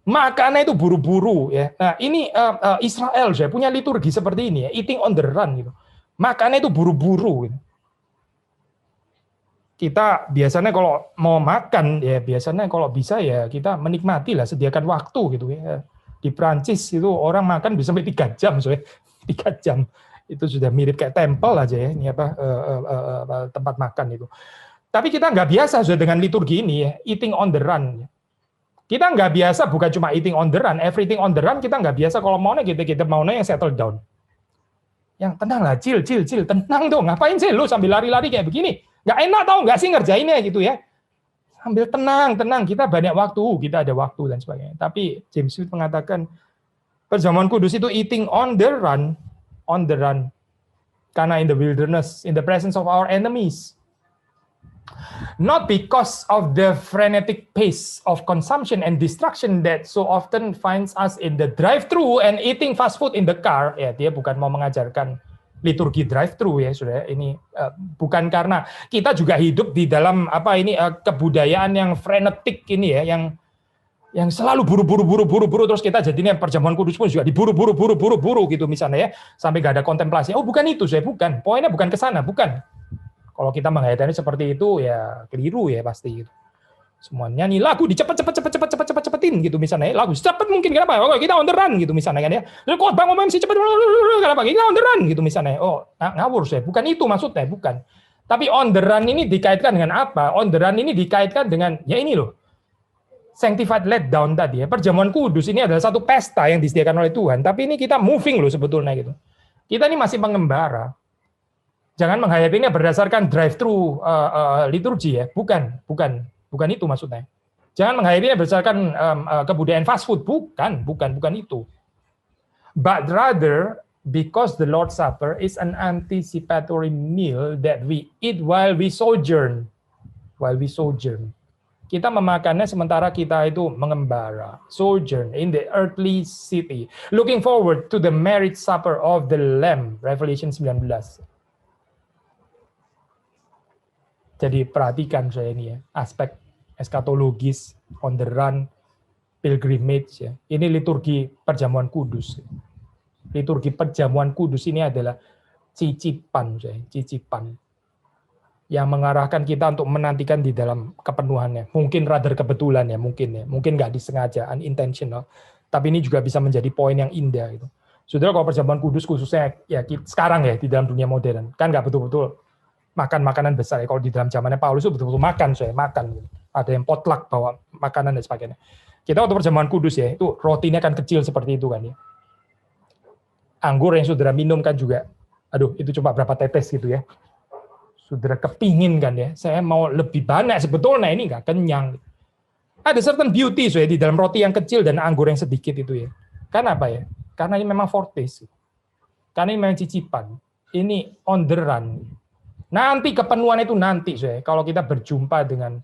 S1: Makannya itu buru-buru ya. Nah ini Israel punya liturgi seperti ini ya, eating on the run gitu. Makannya itu buru-buru. Kita biasanya kalau mau makan ya biasanya kalau bisa ya kita menikmati lah, sediakan waktu gitu ya. Di Prancis itu orang makan bisa sampai 3 jam, 3 jam itu sudah mirip kayak tempel aja ya, ini tempat makan itu. Tapi kita nggak biasa sudah dengan liturgi ini ya, eating on the run. Kita nggak biasa, bukan cuma eating on the run, everything on the run kita nggak biasa. Kalau maunya kita maunya yang settle down, yang tenang lah, chill, tenang dong. Ngapain sih lu sambil lari-lari kayak begini? Nggak enak tau nggak sih ngerjainnya gitu ya. Sambil tenang, kita banyak waktu, kita ada waktu dan sebagainya. Tapi James Smith mengatakan perjamuan kudus itu eating on the run, karena in the wilderness, in the presence of our enemies. Not because of the frenetic pace of consumption and destruction that so often finds us in the drive-thru and eating fast food in the car. Ya, dia bukan mau mengajarkan liturgi drive-thru ya, Saudara. Ini bukan karena kita juga hidup di dalam kebudayaan yang frenetik ini ya, yang selalu buru-buru terus kita jadinya perjamuan kudus pun juga diburu-buru gitu misalnya ya, sampai gak ada kontemplasi. Oh, bukan itu, saya bukan. Poinnya bukan ke sana, bukan. Kalau kita menghayatkan seperti itu ya keliru ya pasti gitu. Semua nyanyi lagu dicepet-cepetin gitu misalnya, lagu cepet mungkin kenapa? Oh, kita on the run gitu misalnya kan ya. Terus khotbah ngomong sih cepet kenapa? Kita on the run gitu misalnya. Oh, ngawur saya. Bukan itu maksudnya, bukan. Tapi on the run ini dikaitkan dengan apa? On the run ini dikaitkan dengan ya ini loh. Sanctified letdown tadi ya. Perjamuan kudus ini adalah satu pesta yang disediakan oleh Tuhan, tapi ini kita moving loh sebetulnya gitu. Kita ini masih pengembara. Jangan menghayatinya berdasarkan drive-thru liturgi ya, bukan itu maksudnya. Jangan menghayatinya berdasarkan kebudayaan fast food, bukan itu. But rather because the Lord's Supper is an anticipatory meal that we eat while we sojourn. Kita memakannya sementara kita itu mengembara, sojourn in the earthly city, looking forward to the marriage supper of the Lamb, Revelation 19. Jadi perhatikan saya ini ya, aspek eskatologis, on the run, pilgrimage ya. Ini liturgi perjamuan kudus. Liturgi perjamuan kudus ini adalah cicipan yang mengarahkan kita untuk menantikan di dalam kepenuhannya. Mungkin rather kebetulan ya, mungkin nggak disengaja, unintentional. Tapi ini juga bisa menjadi poin yang indah gitu. Saudara, kalau perjamuan kudus khususnya ya sekarang ya di dalam dunia modern kan nggak betul-betul makan makanan besar ya. Kalau di dalam zamannya Paulus itu betul-betul makan. Ada yang potluck bawa makanan dan sebagainya. Kita waktu perjamuan kudus ya, itu rotinya kan kecil seperti itu kan ya. Anggur yang saudara minum kan juga, aduh itu cuma berapa tetes gitu ya. Saudara kepingin kan ya, saya mau lebih banyak sebetulnya, ini nggak kenyang. Ada certain beauty di dalam roti yang kecil dan anggur yang sedikit itu ya. Karena apa ya? Karena ini memang foretaste. Karena ini memang cicipan. Ini on the run. Nanti kepenuhan itu nanti, kalau kita berjumpa dengan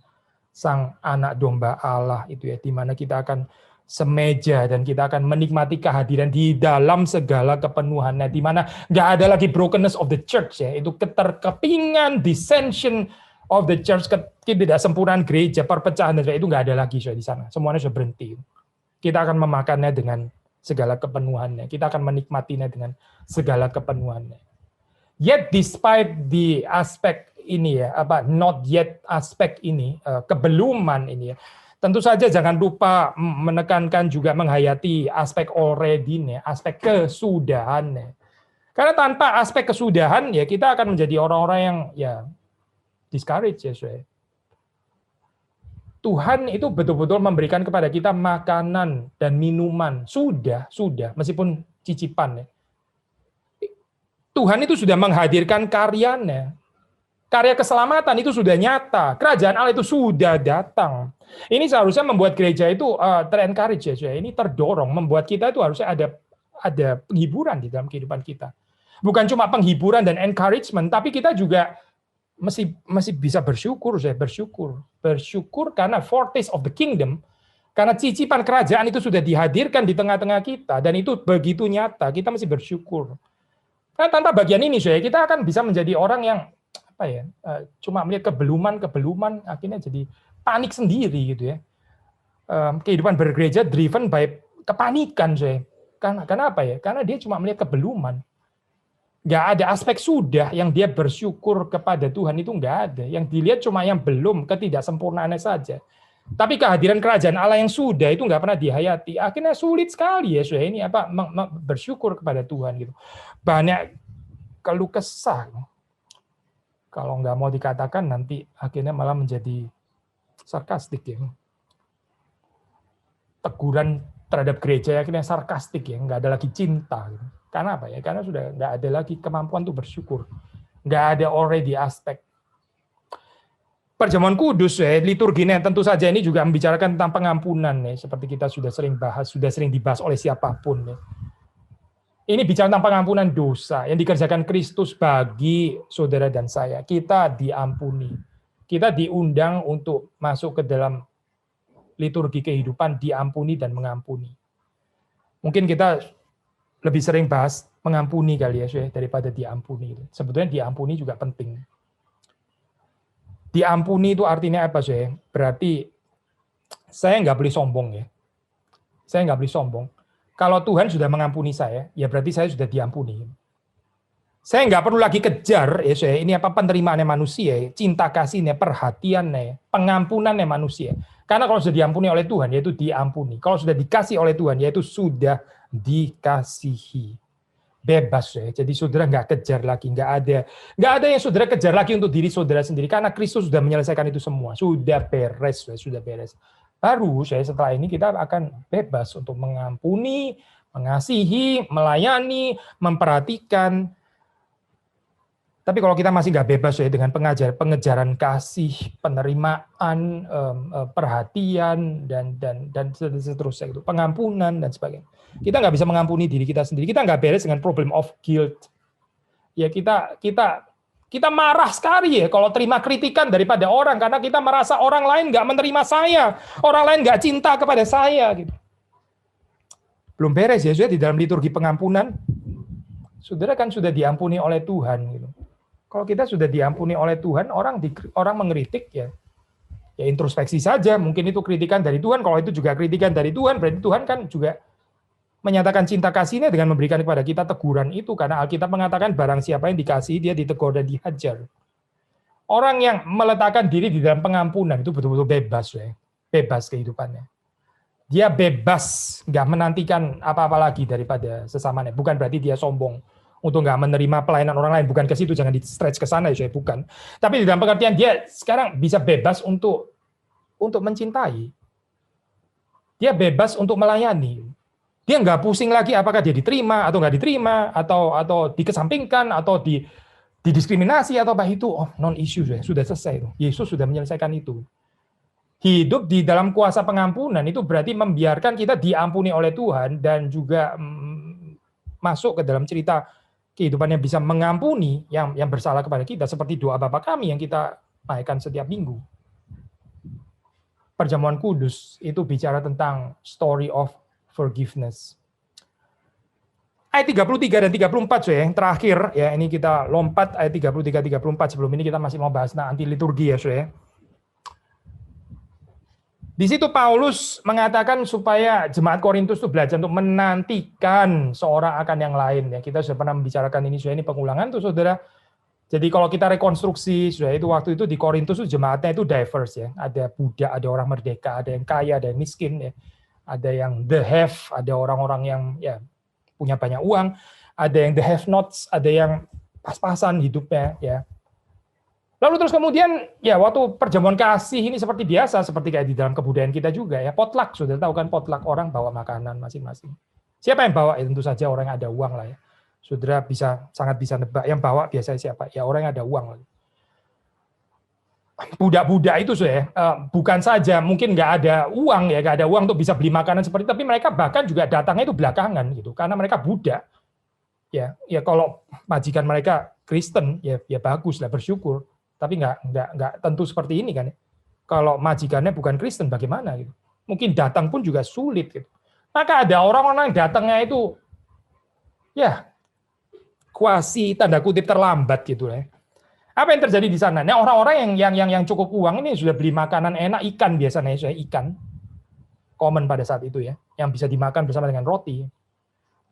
S1: Sang Anak Domba Allah itu ya, di mana kita akan semeja dan kita akan menikmati kehadiran di dalam segala kepenuhannya, di mana nggak ada lagi brokenness of the church ya, itu keterkepingan, dissension of the church, ketidaksempurnaan gereja, perpecahan dan itu nggak ada lagi di sana, semuanya sudah berhenti. Kita akan memakannya dengan segala kepenuhannya, kita akan menikmatinya dengan segala kepenuhannya. Yet despite the aspek ini ya, not yet aspek ini, kebeluman ini ya, tentu saja jangan lupa menekankan juga menghayati aspek already-nya, aspek kesudahannya. Karena tanpa aspek kesudahan ya kita akan menjadi orang-orang yang ya discourage ya, Tuhan itu betul-betul memberikan kepada kita makanan dan minuman, sudah, meskipun cicipan ya. Tuhan itu sudah menghadirkan karyanya. Karya keselamatan itu sudah nyata. Kerajaan Allah itu sudah datang. Ini seharusnya membuat gereja itu ter-encourage ya. Ini terdorong, membuat kita itu harusnya ada penghiburan di dalam kehidupan kita. Bukan cuma penghiburan dan encouragement, tapi kita juga masih bisa bersyukur. Bersyukur karena foretaste of the kingdom, karena cicipan kerajaan itu sudah dihadirkan di tengah-tengah kita, dan itu begitu nyata, kita masih bersyukur. Nah, tanpa bagian ini, kita akan bisa menjadi orang yang cuma melihat kebeluman, akhirnya jadi panik sendiri gitu ya. Kehidupan bergereja driven by kepanikan, Karena apa ya? Karena dia cuma melihat kebeluman. Nggak ada aspek sudah yang dia bersyukur kepada Tuhan, itu nggak ada. Yang dilihat cuma yang belum, ketidaksempurnaannya saja. Tapi kehadiran kerajaan Allah yang sudah itu nggak pernah dihayati. Akhirnya sulit sekali ya ini bersyukur kepada Tuhan gitu. Banyak keluh kesah. Kalau nggak mau dikatakan nanti akhirnya malah menjadi sarkastik ya. Teguran terhadap gereja akhirnya sarkastik ya, nggak ada lagi cinta. Gitu. Karena apa ya? Karena sudah nggak ada lagi kemampuan untuk bersyukur. Nggak ada already aspek. Perjamuan kudus ya, liturginya tentu saja ini juga membicarakan tentang pengampunan ya, seperti kita sudah sering bahas, sudah sering dibahas oleh siapapun ya. Ini bicara tentang pengampunan dosa yang dikerjakan Kristus bagi saudara dan saya. Kita diampuni. Kita diundang untuk masuk ke dalam liturgi kehidupan, diampuni dan mengampuni. Mungkin kita lebih sering bahas mengampuni kali ya, daripada diampuni. Sebetulnya diampuni juga penting. Diampuni itu artinya apa, sih? Berarti saya nggak boleh sombong ya. Saya nggak boleh sombong. Kalau Tuhan sudah mengampuni saya, ya berarti saya sudah diampuni. Saya nggak perlu lagi kejar, ya saya ini apa penerimaannya manusia, cinta kasihnya, perhatiannya, pengampunannya manusia. Karena kalau sudah diampuni oleh Tuhan, yaitu diampuni. Kalau sudah dikasih oleh Tuhan, yaitu sudah dikasihi. Bebas ya. Jadi saudara nggak kejar lagi, nggak ada yang saudara kejar lagi untuk diri saudara sendiri. Karena Kristus sudah menyelesaikan itu semua, sudah beres, sudah beres. Baru setelah ini kita akan bebas untuk mengampuni, mengasihi, melayani, memperhatikan. Tapi kalau kita masih nggak bebas ya dengan pengejaran kasih, penerimaan, perhatian dan seterusnya itu, pengampunan dan sebagainya. Kita nggak bisa mengampuni diri kita sendiri. Kita nggak beres dengan problem of guilt. Ya kita marah sekali ya kalau terima kritikan daripada orang karena kita merasa orang lain nggak menerima saya, orang lain nggak cinta kepada saya gitu. Belum beres ya di dalam liturgi pengampunan. Saudara kan sudah diampuni oleh Tuhan gitu. Kalau kita sudah diampuni oleh Tuhan, orang mengkritik ya introspeksi saja. Mungkin itu kritikan dari Tuhan. Kalau itu juga kritikan dari Tuhan, berarti Tuhan kan juga menyatakan cinta kasihnya dengan memberikan kepada kita teguran itu. Karena Alkitab mengatakan barang siapa yang dikasihi, dia ditegur dan dihajar. Orang yang meletakkan diri di dalam pengampunan itu betul-betul bebas ya, bebas kehidupannya. Dia bebas, nggak menantikan apa-apa lagi daripada sesamanya. Bukan berarti dia sombong untuk nggak menerima pelayanan orang lain, bukan ke situ, jangan di-stretch ke sana, ya bukan. Tapi di dalam pengertian dia sekarang bisa bebas untuk mencintai. Dia bebas untuk melayani. Dia nggak pusing lagi apakah dia diterima atau nggak diterima, atau dikesampingkan, atau didiskriminasi, atau apa itu. Oh, non-issue, sudah selesai. Yesus sudah menyelesaikan itu. Hidup di dalam kuasa pengampunan itu berarti membiarkan kita diampuni oleh Tuhan dan juga masuk ke dalam cerita kehidupan yang bisa mengampuni yang bersalah kepada kita, seperti doa Bapa kami yang kita naikkan setiap minggu. Perjamuan kudus itu bicara tentang story of forgiveness. Ayat 33 dan 34 yang terakhir ya, ini kita lompat ayat 33-34. Sebelum ini kita masih mau bahas anti liturgi ya, Di situ Paulus mengatakan supaya jemaat Korintus itu belajar untuk menantikan seorang akan yang lain. Ya, kita sudah pernah membicarakan ini, ini pengulangan tuh saudara. Jadi kalau kita rekonstruksi, itu waktu itu di Korintus itu jemaatnya itu diverse ya. Ada budak, ada orang merdeka, ada yang kaya, ada yang miskin ya. Ada yang the have, ada orang-orang yang ya punya banyak uang, ada yang the have nots, ada yang pas-pasan hidupnya ya. Lalu terus kemudian ya waktu perjamuan kasih ini seperti biasa, seperti kayak di dalam kebudayaan kita juga ya, potluck, sudah tahu kan potluck, orang bawa makanan masing-masing. Siapa yang bawa? Ya tentu saja orang yang ada uang lah ya. Saudara sangat bisa nebak yang bawa biasanya siapa? Ya orang yang ada uang. Budak-budak itu bukan saja mungkin nggak ada uang ya, nggak ada uang untuk bisa beli makanan seperti, tapi mereka bahkan juga datangnya itu belakangan gitu, karena mereka budak. Ya kalau majikan mereka Kristen ya bagus lah, bersyukur. Tapi nggak tentu seperti ini kan. Kalau majikannya bukan Kristen bagaimana gitu. Mungkin datang pun juga sulit gitu. Maka ada orang-orang yang datangnya itu ya kuasi tanda kutip terlambat gitu ya. Apa yang terjadi di sana? Nah, orang-orang yang cukup uang ini sudah beli makanan enak, ikan biasanya, ikan common pada saat itu ya, yang bisa dimakan bersama dengan roti.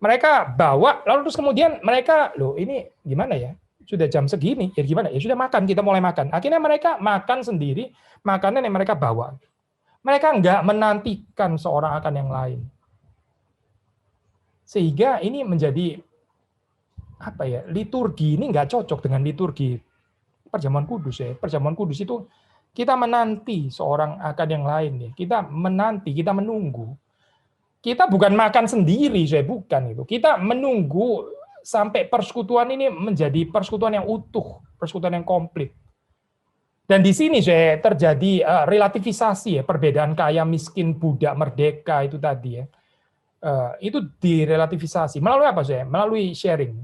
S1: Mereka bawa, lalu terus kemudian mereka, loh ini gimana ya? Sudah jam segini, ya gimana? Ya sudah makan, kita mulai makan. Akhirnya mereka makan sendiri, makanan yang mereka bawa. Mereka nggak menantikan seorang akan yang lain. Sehingga ini menjadi apa ya? Liturgi ini nggak cocok dengan liturgi perjamuan kudus ya. Perjamuan kudus itu kita menanti seorang akan yang lain ya. Kita menanti, kita menunggu. Kita bukan makan sendiri, saya bukan itu. Kita menunggu sampai persekutuan ini menjadi persekutuan yang utuh, persekutuan yang komplit. Dan di sini saya terjadi relativisasi ya, perbedaan kaya, miskin, budak, merdeka itu tadi ya. Itu direlativisasi. Melalui apa saya? Melalui sharing.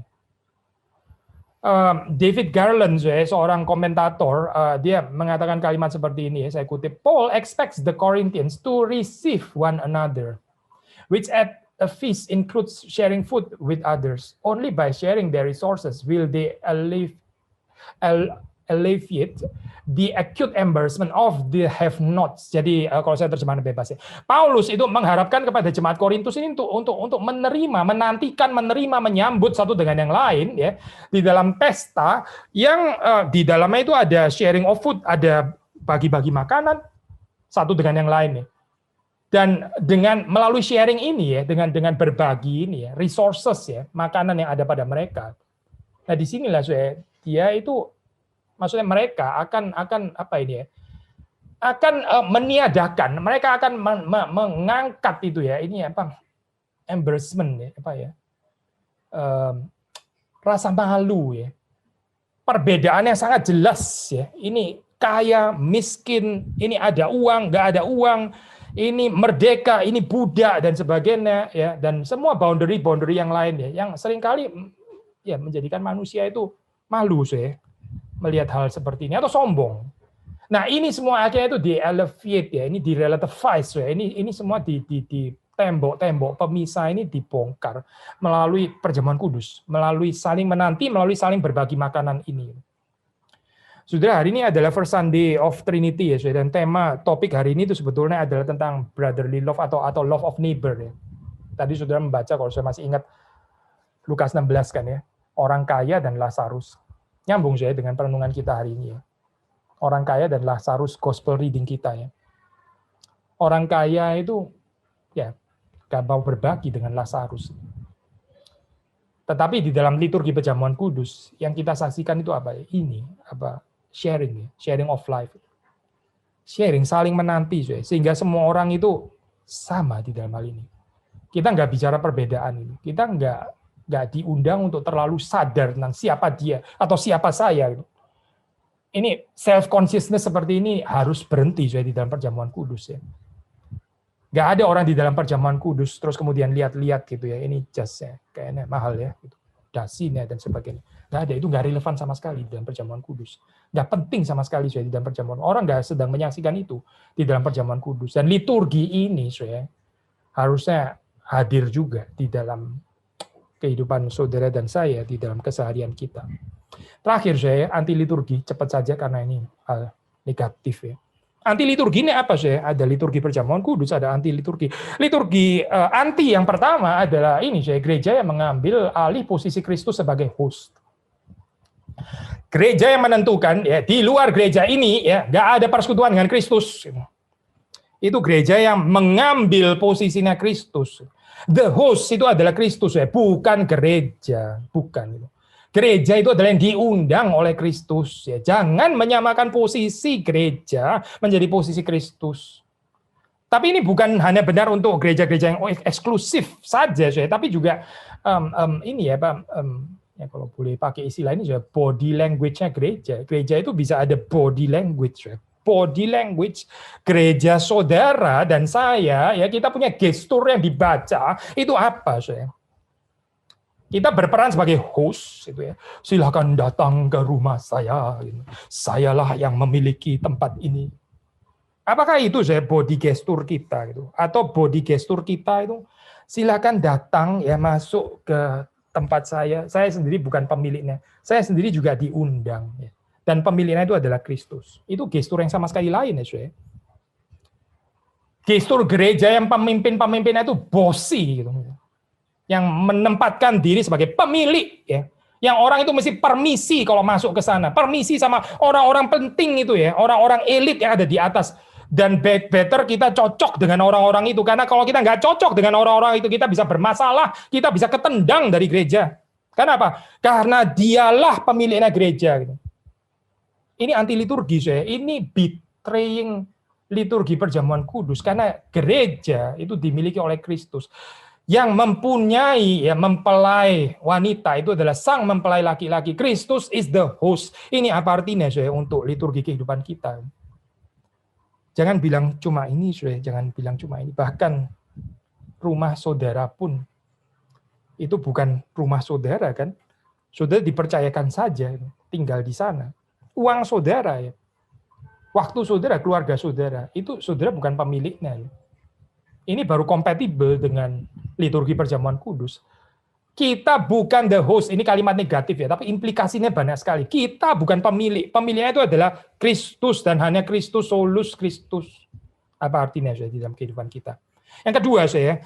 S1: David Garland, seorang komentator, dia mengatakan kalimat seperti ini ya, saya kutip, Paul expects the Corinthians to receive one another, which at a feast includes sharing food with others. Only by sharing their resources will they alleviate the acute embarrassment of the have-nots. Jadi kalau saya terjemahan bebas ya, Paulus itu mengharapkan kepada jemaat Korintus ini untuk menerima, menantikan, menyambut satu dengan yang lain ya di dalam pesta yang di dalamnya itu ada sharing of food, ada bagi-bagi makanan satu dengan yang lain ya. Dan dengan melalui sharing ini ya, dengan berbagi ini ya, resources ya, makanan yang ada pada mereka. Nah, disinilah dia itu maksudnya mereka akan apa ini ya? Akan meniadakan, mereka akan mengangkat itu ya, ini apa? Embarrassment ya, apa ya? Rasa malu ya. Perbedaannya sangat jelas ya. Ini kaya, miskin, ini ada uang, nggak ada uang. Ini merdeka, ini budak dan sebagainya ya, dan semua boundary yang lain ya, yang seringkali ya menjadikan manusia itu malu saya melihat hal seperti ini atau sombong. Nah ini semua akhirnya itu di-elevate ya, ini di-relativize ya, ini semua di tembok-tembok pemisah ini dibongkar melalui perjamuan kudus, melalui saling menanti, melalui saling berbagi makanan ini. Saudara, hari ini adalah First Sunday of Trinity ya, dan tema topik hari ini itu sebetulnya adalah tentang brotherly love atau love of neighbor ya. Tadi saudara membaca, kalau saya masih ingat Lukas 16 kan ya, orang kaya dan Lazarus. Nyambung saya dengan perenungan kita hari ini ya. Orang kaya dan Lazarus, gospel reading kita ya. Orang kaya itu ya gak mau berbagi dengan Lazarus. Tetapi di dalam liturgi perjamuan kudus yang kita saksikan itu apa ya? Ini apa? Sharing of life, sharing, saling menanti, sehingga semua orang itu sama di dalam hal ini. Kita nggak bicara perbedaan ini, kita nggak diundang untuk terlalu sadar tentang siapa dia atau siapa saya. Ini self consciousness seperti ini harus berhenti di dalam perjamuan kudus ya. Nggak ada orang di dalam perjamuan kudus terus kemudian lihat-lihat gitu ya, ini just ya, kayaknya mahal ya, gitu. Dasinya dan sebagainya. Nggak ada, itu nggak relevan sama sekali di dalam perjamuan kudus. Nggak penting sama sekali di dalam perjamuan. Orang nggak sedang menyaksikan itu di dalam perjamuan kudus. Dan liturgi ini harusnya hadir juga di dalam kehidupan saudara dan saya, di dalam keseharian kita. Terakhir anti liturgi, cepat saja karena ini hal negatif ya. Anti liturgi ini apa sih? Ada liturgi perjamuan kudus, ada anti liturgi. Liturgi anti yang pertama adalah ini gereja yang mengambil alih posisi Kristus sebagai host. Gereja yang menentukan ya di luar gereja ini ya nggak ada persekutuan dengan Kristus. Itu gereja yang mengambil posisinya Kristus. The host itu adalah Kristus ya, bukan gereja, bukan. Gereja itu adalah yang diundang oleh Kristus. Ya, jangan menyamakan posisi gereja menjadi posisi Kristus. Tapi ini bukan hanya benar untuk gereja-gereja yang eksklusif saja, tapi juga ini ya, ya kalau boleh pakai istilah ini juga body language-nya gereja. Gereja itu bisa ada body language. Body language gereja saudara dan saya ya, kita punya gestur yang dibaca itu apa saya? Kita berperan sebagai host, gitu ya. Silakan datang ke rumah saya. Sayalah yang memiliki tempat ini. Apakah itu body gesture kita, gitu? Atau body gesture kita itu silakan datang ya masuk ke tempat saya. Saya sendiri bukan pemiliknya. Saya sendiri juga diundang. Ya. Dan pemiliknya itu adalah Kristus. Itu gestur yang sama sekali lain ya. Gestur gereja yang pemimpin-pemimpinnya itu bossy, gitu. yang menempatkan diri sebagai pemilik, ya. Yang orang itu mesti permisi kalau masuk ke sana, permisi sama orang-orang penting itu ya, orang-orang elit yang ada di atas. Dan better kita cocok dengan orang-orang itu, karena kalau kita nggak cocok dengan orang-orang itu, kita bisa bermasalah, kita bisa ketendang dari gereja. Kenapa? Karena dialah pemiliknya gereja. Ini anti liturgi, saya. Ini betraying liturgi perjamuan kudus, karena gereja itu dimiliki oleh Kristus. Yang mempunyai, ya, mempelai wanita itu adalah sang mempelai laki-laki. Kristus is the host. Ini apa artinya, saya, untuk liturgi kehidupan kita? Jangan bilang cuma ini, saudara. Jangan bilang cuma ini. Bahkan rumah saudara pun itu bukan rumah saudara, kan? Saudara dipercayakan saja tinggal di sana. Uang saudara, ya. Waktu saudara, keluarga saudara, itu saudara bukan pemiliknya. Ini baru kompatibel dengan liturgi perjamuan kudus. Kita bukan the host, ini kalimat negatif ya, tapi implikasinya banyak sekali. Kita bukan pemilik, pemiliknya itu adalah Kristus dan hanya Kristus, solus Kristus. Apa artinya saya di dalam kehidupan kita? Yang kedua, saya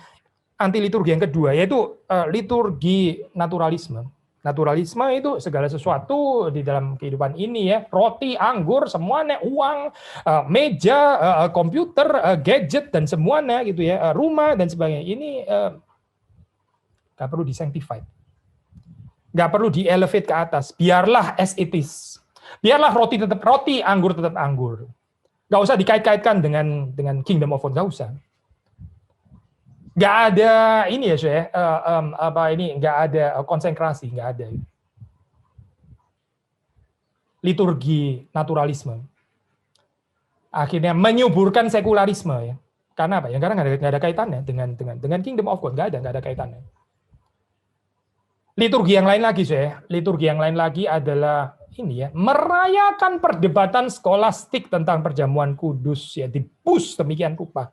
S1: anti liturgi yang kedua yaitu liturgi naturalisme. Naturalisme itu segala sesuatu di dalam kehidupan ini ya, roti, anggur, semuanya, uang, meja, komputer, gadget dan semuanya gitu ya, rumah dan sebagainya. Ini nggak perlu di-sanctified. Nggak perlu di-elevate ke atas. Biarlah as it is. Biarlah roti tetap roti, anggur tetap anggur. Nggak usah dikait-kaitkan dengan kingdom of God, nggak usah. Nggak ada ini ya, saya nggak ada konsentrasi, nggak ada. Liturgi naturalisme. Akhirnya menyuburkan sekularisme ya. Karena apa? Ya karena nggak ada kaitannya dengan kingdom of God, nggak ada kaitannya. Liturgi yang lain lagi, saya. Liturgi yang lain lagi adalah ini ya, merayakan perdebatan skolastik tentang perjamuan kudus ya, di-push demikian rupa.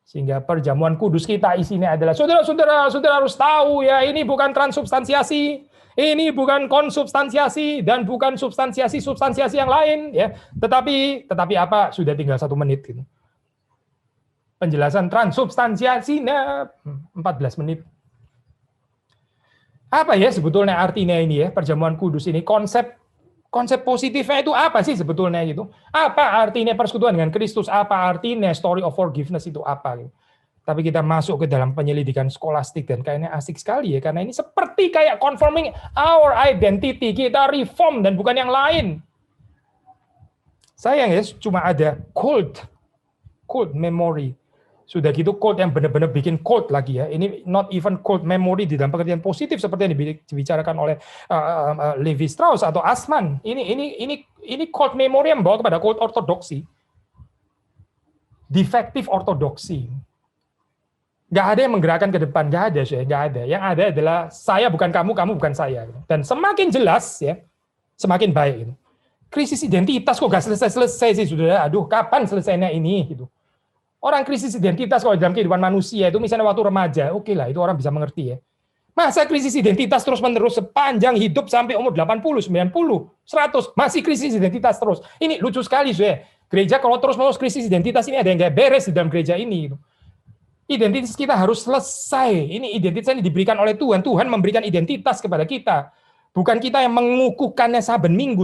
S1: Sehingga perjamuan kudus kita isinya adalah saudara harus tahu ya, ini bukan transubstansiasi, ini bukan konsubstansiasi dan bukan substansiasi yang lain ya. Tetapi apa? Sudah tinggal 1 menit gitu. Penjelasan transubstansiasinya 14 menit. Apa ya sebetulnya artinya ini ya, perjamuan kudus ini, konsep positifnya itu apa sih sebetulnya gitu? Apa artinya persekutuan dengan Kristus? Apa artinya story of forgiveness itu apa? Gitu. Tapi kita masuk ke dalam penyelidikan skolastik dan kayaknya asik sekali ya, karena ini seperti kayak confirming our identity, kita reform dan bukan yang lain. Sayang ya, cuma ada cult memory. Sudah gitu cult yang benar-benar bikin cult lagi ya. Ini not even cult memory di dalam pengertian positif seperti yang dibicarakan oleh Levi Strauss atau Asman. Ini cult memory yang membawa kepada cult ortodoksi. Defective ortodoksi. Nggak ada yang menggerakkan ke depan, nggak ada. Yang ada adalah saya bukan kamu, kamu bukan saya. Dan semakin jelas ya, semakin baik. Krisis identitas kok nggak selesai sih, saudara. Aduh, kapan selesainya ini? Gitu. Orang krisis identitas kalau dalam kehidupan manusia itu misalnya waktu remaja, oke lah, itu orang bisa mengerti ya. Masa krisis identitas terus-menerus sepanjang hidup sampai umur 80, 90, 100, masih krisis identitas terus. Ini lucu sekali, saya. Gereja kalau terus-menerus krisis identitas ini ada yang nggak beres di dalam gereja ini. Identitas kita harus selesai. Ini identitas ini diberikan oleh Tuhan. Tuhan memberikan identitas kepada kita. Bukan kita yang mengukuhkannya saben minggu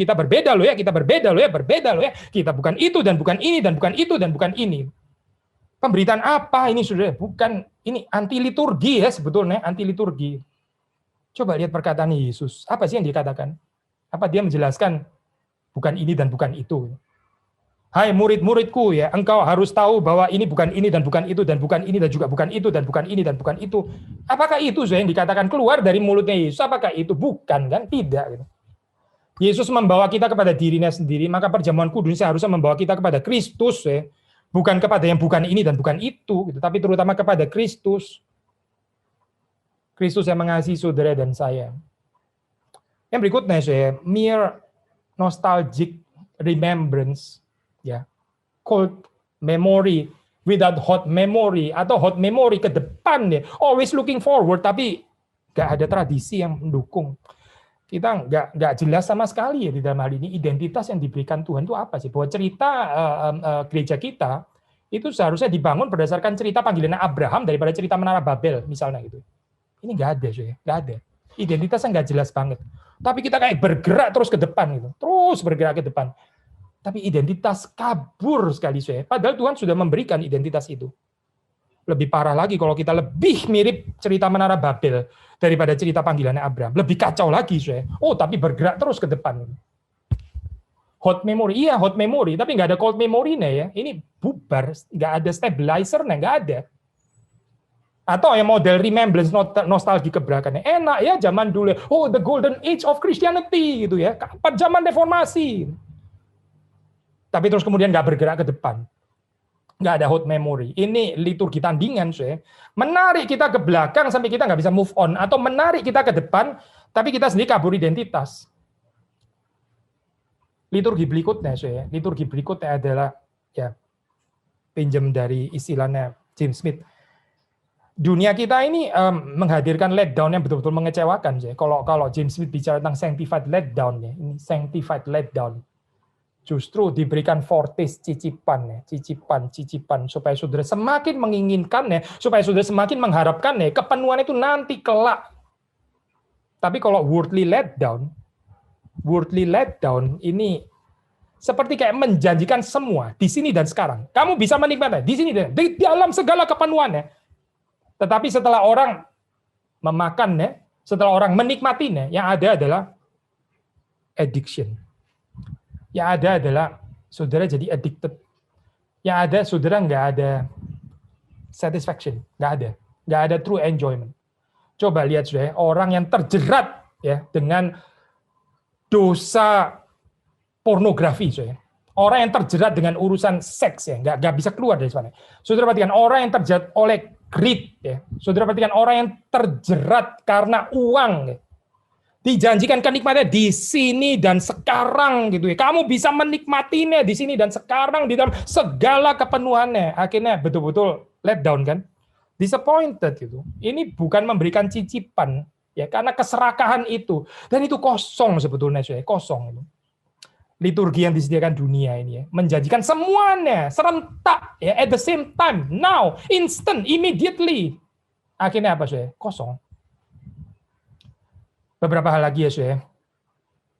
S1: kita berbeda loh ya, berbeda loh ya. Kita bukan itu dan bukan ini dan bukan itu dan bukan ini. Pemberitaan apa ini Saudara? Bukan, ini anti liturgi ya sebetulnya, anti liturgi. Coba lihat perkataan Yesus. Apa sih yang dikatakan? Apa dia menjelaskan bukan ini dan bukan itu? Hai murid-muridku ya, engkau harus tahu bahwa ini bukan ini dan bukan itu dan bukan ini dan juga bukan itu dan bukan ini dan bukan itu. Apakah itu yang dikatakan keluar dari mulutnya Yesus? Apakah itu? Bukan kan? Tidak. Gitu. Yesus membawa kita kepada dirinya sendiri, maka perjamuan kudus harusnya membawa kita kepada Kristus ya. Bukan kepada yang bukan ini dan bukan itu, gitu. Tapi terutama kepada Kristus. Kristus yang mengasihi saudara dan saya. Yang berikutnya saya, mere nostalgic remembrance. Ya, cold memory without hot memory atau hot memory ke depan ya, always looking forward tapi nggak ada tradisi yang mendukung. Kita nggak jelas sama sekali ya di dalam hal ini identitas yang diberikan Tuhan itu apa sih? Bahwa cerita gereja kita itu seharusnya dibangun berdasarkan cerita panggilan Abraham daripada cerita Menara Babel misalnya gitu. Ini nggak ada, ya, nggak ada. Identitasnya nggak jelas banget. Tapi kita kayak bergerak terus ke depan gitu, terus bergerak ke depan. Tapi identitas kabur sekali, ya. Padahal Tuhan sudah memberikan identitas itu. Lebih parah lagi kalau kita lebih mirip cerita Menara Babel daripada cerita panggilannya Abraham. Lebih kacau lagi, ya. Oh, tapi bergerak terus ke depan. Hot memory, iya hot memory, tapi nggak ada cold memory-nya ya. Ini bubar, nggak ada stabilizer-nya, nggak ada. Atau yang model remembrance, nostalgia keberakannya. Enak ya zaman dulu. Oh, the golden age of Christianity gitu ya. Kapan zaman reformasi. Tapi terus kemudian nggak bergerak ke depan. Nggak ada hot memory. Ini liturgi tandingan, saya. Menarik kita ke belakang sampai kita nggak bisa move on. Atau menarik kita ke depan, tapi kita sendiri kabur identitas. Liturgi berikutnya, saya. Liturgi berikutnya adalah ya pinjam dari istilahnya James Smith. Dunia kita ini menghadirkan letdown yang betul-betul mengecewakan. Kalau James Smith bicara tentang sanctified letdown, ya, ini sanctified letdown, justru diberikan foretaste, cicipan, supaya saudara semakin menginginkannya, supaya saudara semakin mengharapkannya, kepenuhan itu nanti kelak. Tapi kalau worldly letdown ini seperti kayak menjanjikan semua di sini dan sekarang. Kamu bisa menikmati di sini dan di dalam segala kepenuhannya. Tetapi setelah orang memakannya, setelah orang menikmatinya, yang ada adalah addiction. Yang ada adalah saudara jadi addicted. Yang ada saudara nggak ada satisfaction, nggak ada true enjoyment. Coba lihat saudara, orang yang terjerat ya dengan dosa pornografi, saudara. Orang yang terjerat dengan urusan seks ya, nggak bisa keluar dari sana. Saudara perhatikan orang yang terjerat oleh greed ya. Saudara perhatikan orang yang terjerat karena uang ya. Dijanjikan kenikmatannya di sini dan sekarang gitu ya. Kamu bisa menikmatinya di sini dan sekarang di dalam segala kepenuhannya. Akhirnya betul-betul let down kan? Disappointed gitu. Ini bukan memberikan cicipan ya karena keserakahan itu dan itu kosong sebetulnya saya, kosong itu. Liturgi yang disediakan dunia ini ya, menjanjikan semuanya serentak ya, at the same time, now, instant, immediately. Akhirnya apa saya? Kosong. Beberapa hal lagi ya saya.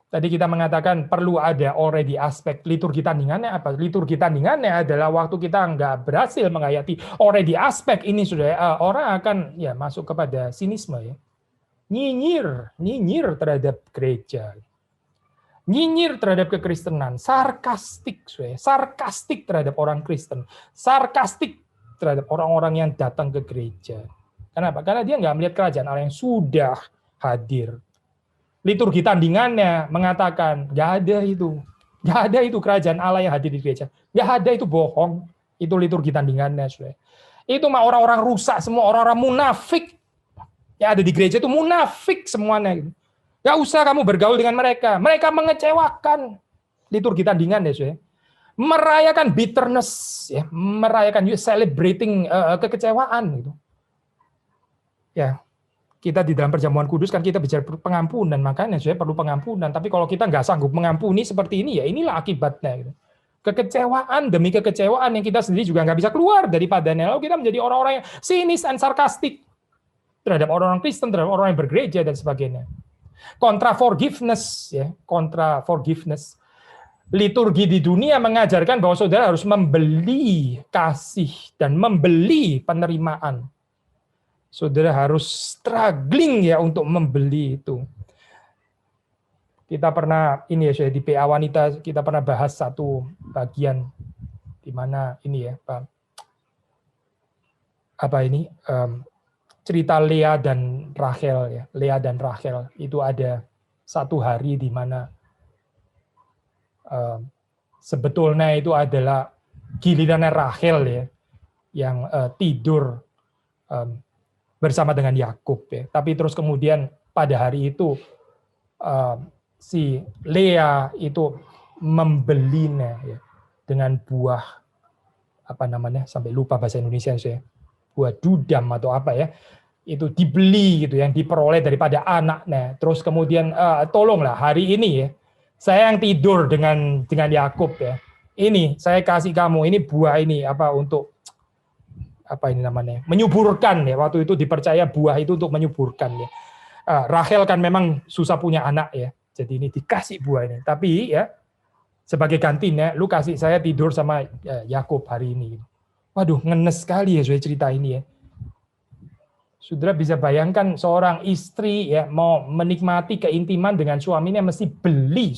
S1: Tadi kita mengatakan perlu ada already aspek liturgi tandingannya apa? Liturgi tandingannya adalah waktu kita nggak berhasil menghayati already aspek ini sudah orang akan ya masuk kepada sinisme ya, nyinyir terhadap gereja. Nyinyir terhadap kekristenan, sarkastik terhadap orang Kristen, sarkastik terhadap orang-orang yang datang ke gereja. Kenapa? Karena dia nggak melihat kerajaan Allah yang sudah hadir. Liturgi tandingannya mengatakan nggak ada itu kerajaan Allah yang hadir di gereja, nggak ada, itu bohong. Itu liturgi tandingannya, saudara. Itu mah orang-orang rusak semua, orang-orang munafik yang ada di gereja itu munafik semuanya. Gak usah kamu bergaul dengan mereka. Mereka mengecewakan. Liturgi tandingan ya, saudara. Merayakan bitterness, ya, merayakan celebrating kekecewaan gitu. Ya, kita di dalam perjamuan kudus kan kita bicara pengampunan, makanya saudara perlu pengampunan. Tapi kalau kita nggak sanggup mengampuni seperti ini, ya inilah akibatnya. Gitu. Kekecewaan demi kekecewaan yang kita sendiri juga nggak bisa keluar daripadanya. Lalu kita menjadi orang-orang yang sinis dan sarkastik terhadap orang-orang Kristen, terhadap orang yang bergereja dan sebagainya. Kontra forgiveness ya, kontra forgiveness. Liturgi di dunia mengajarkan bahwa saudara harus membeli kasih dan membeli penerimaan. Saudara harus struggling ya untuk membeli itu. Kita pernah ini ya di PA Wanita kita pernah bahas satu bagian di mana ini ya, Pak. Apa ini? Cerita Lea dan Rachel ya. Lea dan Rachel itu ada satu hari di mana sebetulnya itu adalah gilirannya Rachel ya yang tidur bersama dengan Yakub ya. Tapi terus kemudian pada hari itu si Lea itu membelinya ya dengan buah apa namanya sampai lupa bahasa Indonesia saya. Buah dudam atau apa ya. Itu dibeli gitu yang diperoleh daripada anaknya. Terus kemudian tolonglah hari ini ya saya yang tidur dengan Yakub ya. Ini saya kasih kamu ini buah ini apa untuk apa ini namanya, menyuburkan ya. Waktu itu dipercaya buah itu untuk menyuburkan ya. Rachel kan memang susah punya anak ya, jadi ini dikasih buah ini. Tapi ya sebagai gantinya, lu kasih saya tidur sama Yakub hari ini. Waduh, ngenes sekali ya cerita ini ya. Saudara bisa bayangkan seorang istri ya mau menikmati keintiman dengan suaminya mesti beli,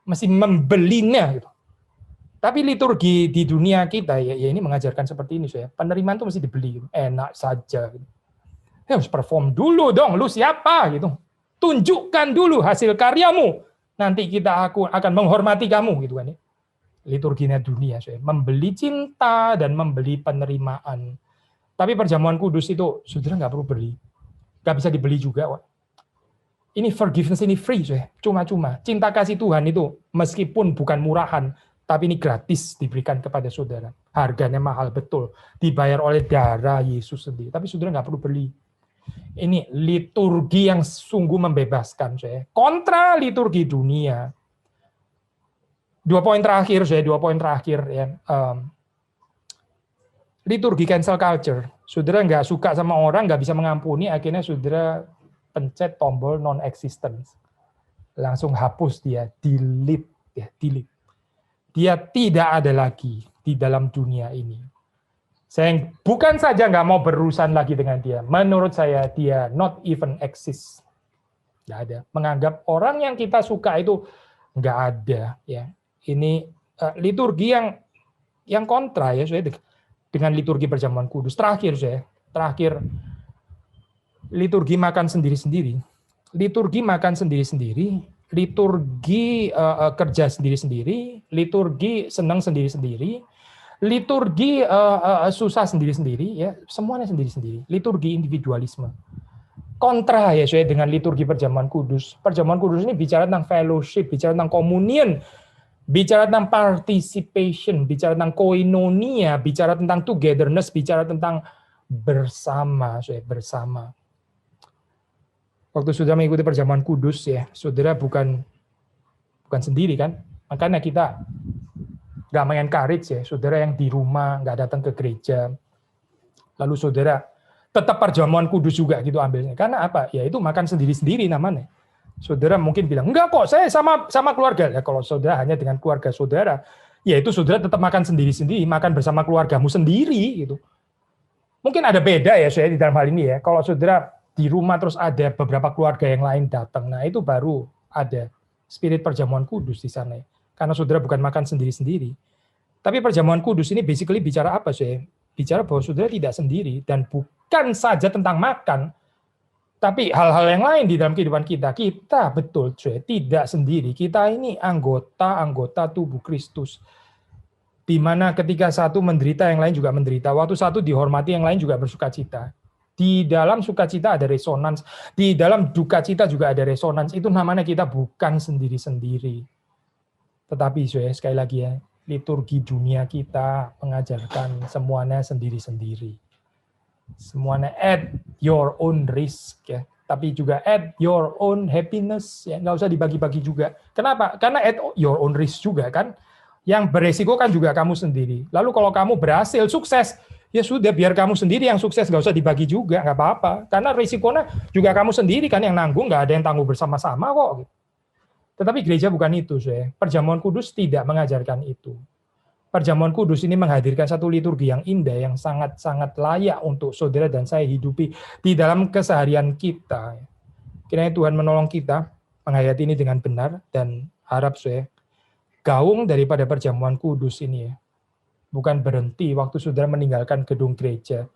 S1: mesti membelinya gitu. Tapi liturgi di dunia kita ya ini mengajarkan seperti ini, penerimaan itu mesti dibeli, enak saja. Gitu. Ya, harus perform dulu dong, lu siapa gitu. Tunjukkan dulu hasil karyamu, nanti aku akan menghormati kamu gitu kan ya. Liturginya dunia, membeli cinta dan membeli penerimaan. Tapi perjamuan kudus itu, saudara nggak perlu beli. Nggak bisa dibeli juga. Wak. Ini forgiveness, ini free. Cuma-cuma. Cinta kasih Tuhan itu, meskipun bukan murahan, tapi ini gratis diberikan kepada saudara. Harganya mahal betul. Dibayar oleh darah Yesus sendiri. Tapi saudara nggak perlu beli. Ini liturgi yang sungguh membebaskan. Kontra liturgi dunia. Dua poin terakhir. Ya. Liturgi cancel culture. Saudara nggak suka sama orang, nggak bisa mengampuni, akhirnya saudara pencet tombol non-existence. Langsung hapus dia, delete. Dia tidak ada lagi di dalam dunia ini. Saya bukan saja nggak mau berurusan lagi dengan dia, menurut saya dia not even exist. Nggak ada. Menganggap orang yang kita suka itu nggak ada. Ya. Ini liturgi yang kontra ya, dengan liturgi perjamuan kudus. Terakhir, liturgi makan sendiri-sendiri. Liturgi makan sendiri-sendiri, liturgi kerja sendiri-sendiri, liturgi senang sendiri-sendiri, liturgi susah sendiri-sendiri, ya semuanya sendiri-sendiri. Liturgi individualisme. Kontra ya dengan liturgi perjamuan kudus. Perjamuan kudus ini bicara tentang fellowship, bicara tentang communion, bicara tentang participation, bicara tentang koinonia, bicara tentang togetherness, bicara tentang bersama, bersama. Waktu sudah mengikuti perjamuan kudus ya, saudara bukan sendiri kan? Makanya kita nggak mengencourage ya, saudara yang di rumah nggak datang ke gereja, lalu saudara tetap perjamuan kudus juga gitu ambilnya. Karena apa? Ya itu makan sendiri-sendiri namanya. Saudara mungkin bilang, enggak kok, saya sama keluarga. Ya, kalau saudara hanya dengan keluarga saudara, ya itu saudara tetap makan sendiri-sendiri, makan bersama keluargamu sendiri. Gitu. Mungkin ada beda ya di dalam hal ini ya. Kalau saudara di rumah terus ada beberapa keluarga yang lain datang, nah itu baru ada spirit perjamuan kudus di sana. Karena saudara bukan makan sendiri-sendiri. Tapi perjamuan kudus ini basically bicara apa sih? Bicara bahwa saudara tidak sendiri, dan bukan saja tentang makan, tapi hal-hal yang lain di dalam kehidupan kita betul tidak sendiri. Kita ini anggota tubuh Kristus. Di mana ketika satu menderita, yang lain juga menderita. Waktu satu dihormati, yang lain juga bersukacita. Di dalam sukacita ada resonans, di dalam duka cita juga ada resonans. Itu namanya kita bukan sendiri-sendiri. Tetapi sekali lagi ya, liturgi dunia kita mengajarkan semuanya sendiri-sendiri. Semuanya at your own risk ya, tapi juga at your own happiness ya, nggak usah dibagi-bagi juga. Kenapa? Karena at your own risk juga kan, yang beresiko kan juga kamu sendiri. Lalu kalau kamu berhasil sukses, ya sudah biar kamu sendiri yang sukses, nggak usah dibagi juga, nggak apa-apa. Karena risikonya juga kamu sendiri kan yang nanggung, nggak ada yang tanggung bersama-sama kok. Tetapi gereja bukan itu, Perjamuan kudus tidak mengajarkan itu. Perjamuan kudus ini menghadirkan satu liturgi yang indah, yang sangat-sangat layak untuk saudara dan saya hidupi di dalam keseharian kita. Kiranya Tuhan menolong kita menghayati ini dengan benar, dan harap gaung daripada perjamuan kudus ini bukan berhenti waktu saudara meninggalkan gedung gereja.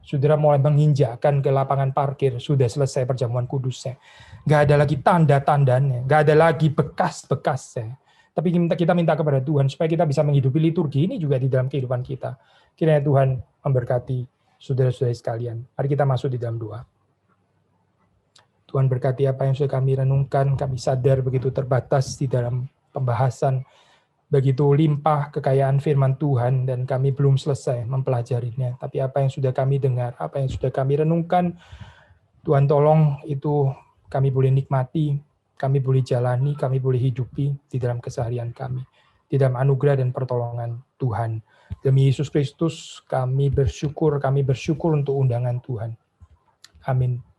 S1: Saudara mulai menginjakkan ke lapangan parkir, sudah selesai perjamuan kudusnya. Nggak ada lagi tanda-tandanya, nggak ada lagi bekas-bekasnya. Tapi kita minta kepada Tuhan supaya kita bisa menghidupi liturgi ini juga di dalam kehidupan kita. Kiranya Tuhan memberkati saudara-saudara sekalian. Mari kita masuk di dalam doa. Tuhan berkati apa yang sudah kami renungkan, kami sadar begitu terbatas di dalam pembahasan, begitu limpah kekayaan firman Tuhan, dan kami belum selesai mempelajarinya. Tapi apa yang sudah kami dengar, apa yang sudah kami renungkan, Tuhan tolong itu kami boleh nikmati, kami boleh jalani, kami boleh hidupi di dalam keseharian kami. di dalam anugerah dan pertolongan Tuhan. Demi Yesus Kristus kami bersyukur untuk undangan Tuhan. Amin.